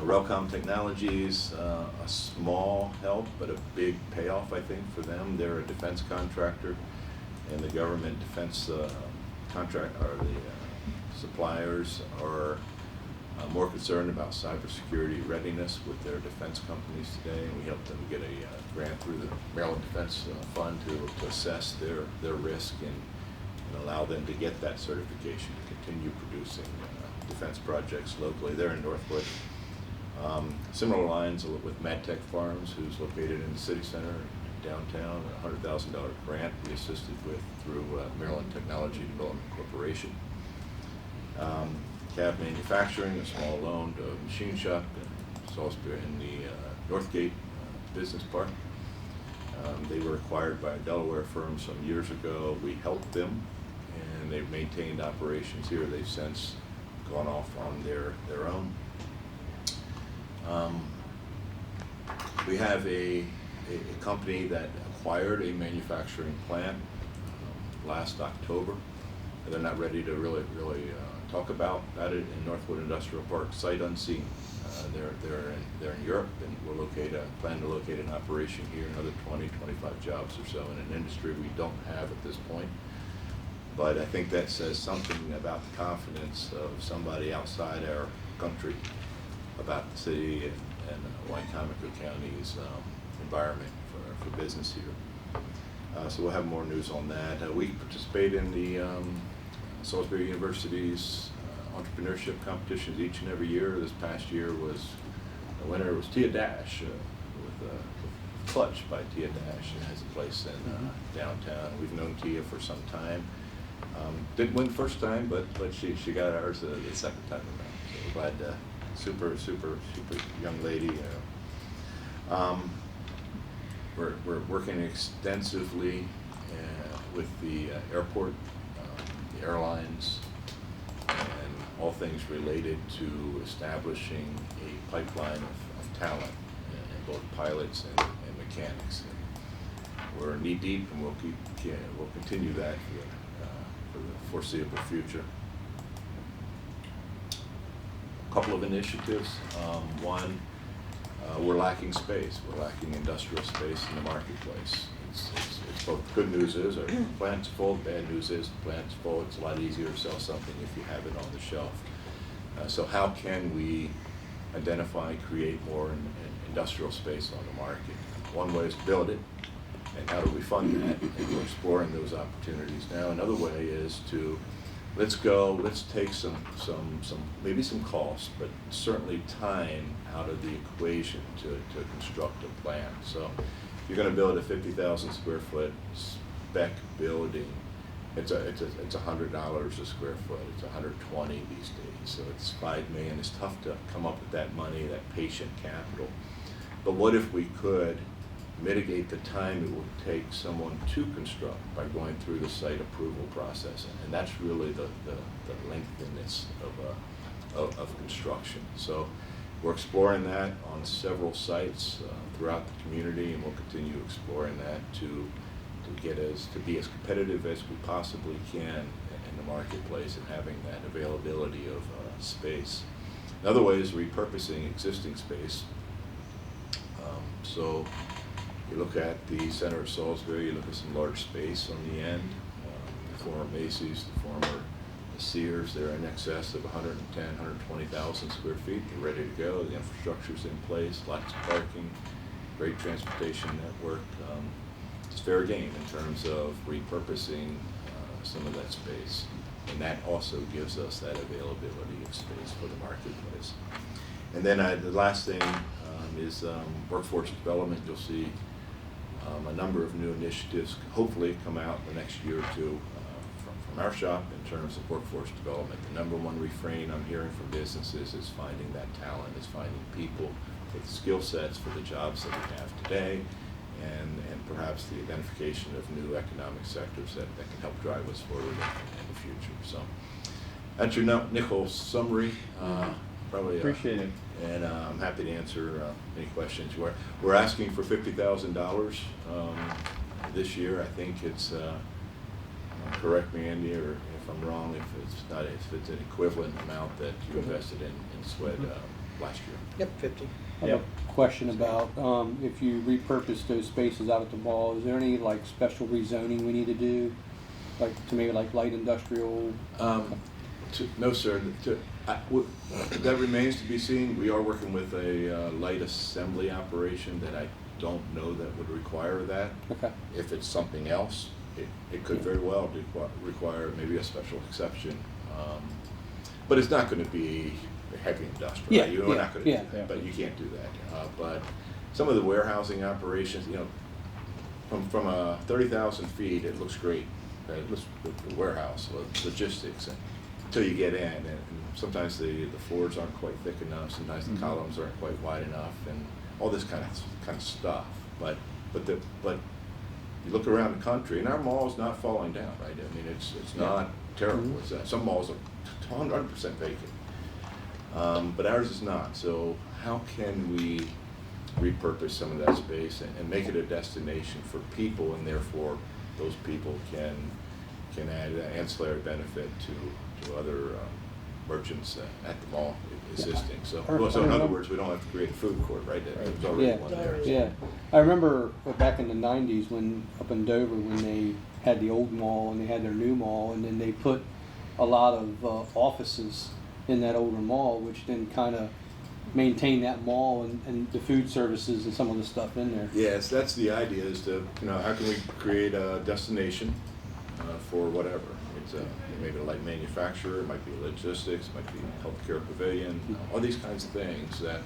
Relcom Technologies, a small help, but a big payoff, I think, for them. They're a defense contractor, and the government defense suppliers are more concerned about cybersecurity readiness with their defense companies today, and we helped them get a grant through the Maryland Defense Fund to assess their risk and allow them to get that certification to continue producing defense projects locally. They're in Northwood. Similar lines with MadTech Farms, who's located in the city center downtown, a $100,000 grant we assisted with through Maryland Technology Development Corporation. Cab Manufacturing, a small loaned machine shop in Salisbury in the Northgate Business Park. They were acquired by a Delaware firm some years ago. We helped them, and they've maintained operations here. They've since gone off on their own. We have a company that acquired a manufacturing plant last October. They're not ready to really talk about it in Northwood Industrial Park, sight unseen. They're in Europe, and we'll plan to locate an operation here, another 20-25 jobs or so in an industry we don't have at this point. But I think that says something about the confidence of somebody outside our country about the city and Wycomico County's environment for business here. So we'll have more news on that. We participate in the Salisbury University's Entrepreneurship Competitions each and every year. This past year was, the winner was Tia Dash with Clutch by Tia Dash. It has a place in downtown. We've known Tia for some time. Didn't win the first time, but she got ours the second time around. So we're glad to, super young lady. We're working extensively with the airport, the airlines, and all things related to establishing a pipeline of talent, in both pilots and mechanics. And we're knee deep, and we'll continue that for the foreseeable future. A couple of initiatives. One, we're lacking space. We're lacking industrial space in the marketplace. It's both. Good news is our plant's full. Bad news is the plant's full. It's a lot easier to sell something if you have it on the shelf. So how can we identify, create more industrial space on the market? One way is to build it, and how do we fund that? And we're exploring those opportunities now. Another way is to let's take maybe some cost, but certainly time out of the equation to construct a plant. So you're going to build a 50,000 square foot spec building. It's $100 a square foot. It's $120 these days. So it's $5 million. It's tough to come up with that money, that patient capital. But what if we could mitigate the time it would take someone to construct by going through the site approval process? And that's really the lengthiness of construction. So we're exploring that on several sites throughout the community, and we'll continue exploring that to be as competitive as we possibly can in the marketplace and having that availability of space. Another way is repurposing existing space. So you look at the center of Salisbury, you look at some large space on the end, the former Macy's, the former Sears, they're in excess of 110, 120,000 square feet. They're ready to go. The infrastructure's in place, lots of parking, great transportation network. It's fair game in terms of repurposing some of that space. And that also gives us that availability of space for the marketplace. And then the last thing is workforce development. You'll see a number of new initiatives hopefully come out the next year or two from our shop in terms of workforce development. The number one refrain I'm hearing from businesses is finding that talent, is finding people with skill sets for the jobs that we have today, and perhaps the identification of new economic sectors that can help drive us forward in the future. So that's your nickel summary. Probably Appreciate it. And I'm happy to answer any questions. We're asking for $50,000 this year. I think it's correct me, Andy, or if I'm wrong, if it's an equivalent amount that you invested in SWED last year. Yep, 50. I have a question about if you repurpose those spaces out at the mall, is there any like special rezoning we need to do? Like to maybe like light industrial? No, sir. That remains to be seen. We are working with a light assembly operation that I don't know that would require that. Okay. If it's something else, it could very well require maybe a special exception. But it's not going to be heavy industrial. Yeah, You're not going to do that, but you can't do that. But some of the warehousing operations, from 30,000 feet, it looks great. It looks the warehouse, logistics, until you get in, and sometimes the floors aren't quite thick enough. Sometimes the columns aren't quite wide enough, and all this kind of stuff. But you look around the country, and our mall's not falling down, right? I mean, it's not terrible. It's some malls are 100% vacant, but ours is not. So how can we repurpose some of that space and make it a destination for people, and therefore those people can add ancillary benefit to other merchants at the mall existing. So in other words, we don't have to create a food court, right? There's already one there. Yeah. I remember back in the 90s when up in Dover when they had the old mall and they had their new mall, and then they put a lot of offices in that older mall, which then kind of maintained that mall and the food services and some of the stuff in there. Yes, that's the idea, is to, how can we create a destination for whatever. It's maybe a light manufacturer, it might be logistics, it might be a healthcare pavilion, all these kinds of things that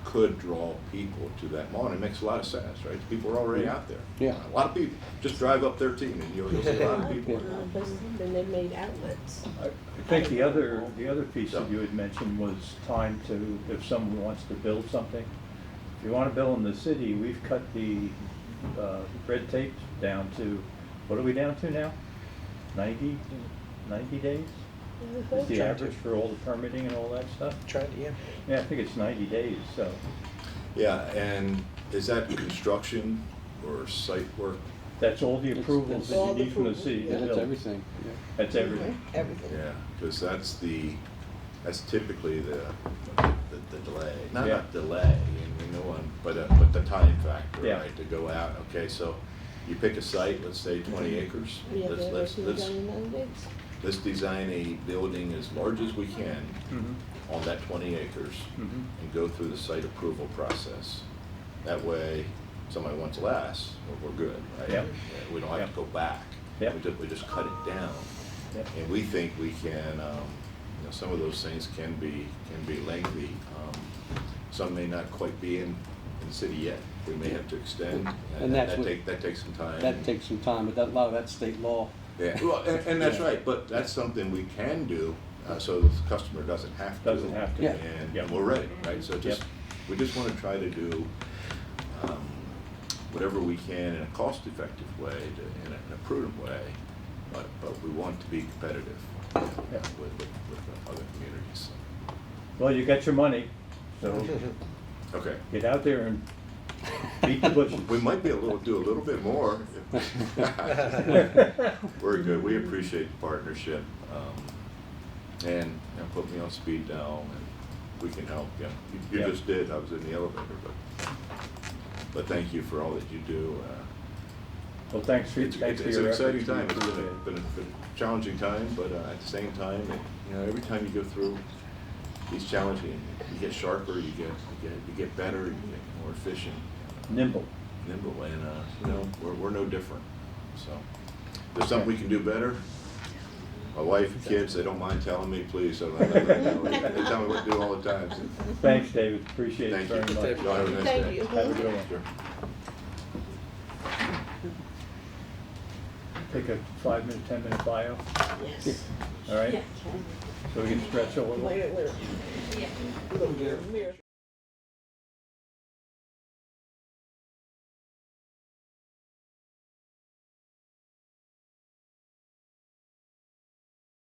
could draw people to that mall, and it makes a lot of sense, right? People are already out there. Yeah. A lot of people. Just drive up 13 and you'll see a lot of people. Then they made outlets. I think the other piece that you had mentioned was time to, if someone wants to build something. If you want to build in the city, we've cut the red tape down to, what are we down to now? 90 days? Is the average for all the permitting and all that stuff? Tried to, yeah. Yeah, I think it's 90 days, so. Yeah, and is that construction or site work? That's all the approvals that you need from the city. Yeah, that's everything. Yeah. That's everything. Everything. Yeah, because that's typically the delay. Not delay in one, but the time factor, Yeah. right? To go out. Okay, so you pick a site, let's say 20 acres. Yeah, Let's design a building as large as we can on that 20 acres and go through the site approval process. That way, somebody wants less, we're good, right? Yep. We don't have to go back. Yep. We just cut it down. Yep. And we think we can, some of those things can be lengthy. Some may not quite be in the city yet. We may have to extend, And that takes some time. That takes some time, but a lot of that's state law. Yeah, well, and that's right, but that's something we can do, so the customer doesn't have to. Doesn't have to. Yeah. And we're ready, right? So we just want to try to do whatever we can in a cost-effective way, in a prudent way, but we want to be competitive with other communities. Well, you got your money, so Okay. get out there and beat the bushes. We might be able to do a little bit more. We're good. We appreciate the partnership, and put me on speed dial, we can help, yeah. You Yeah. just did, I was in the elevator, but thank you for all that you do. Well, thanks for, It's thanks for it's an your exciting efforts. We time, it's appreciate it. been a challenging time, but at the same time, every time you go through these challenging, you get sharper, you get better, you get more efficient, Nimble. and we're no different. So, if there's something we can do better. My wife and kids, they don't mind telling me, please, so they tell me what to do all the time. So, Thanks, David, appreciate it thank you. very much. Y'all have a nice Thank day. you. Have a good one. Sure. Take a 5-minute, 10-minute bio, Yes. all right? So we can stretch a little. Wait. Look, mirror.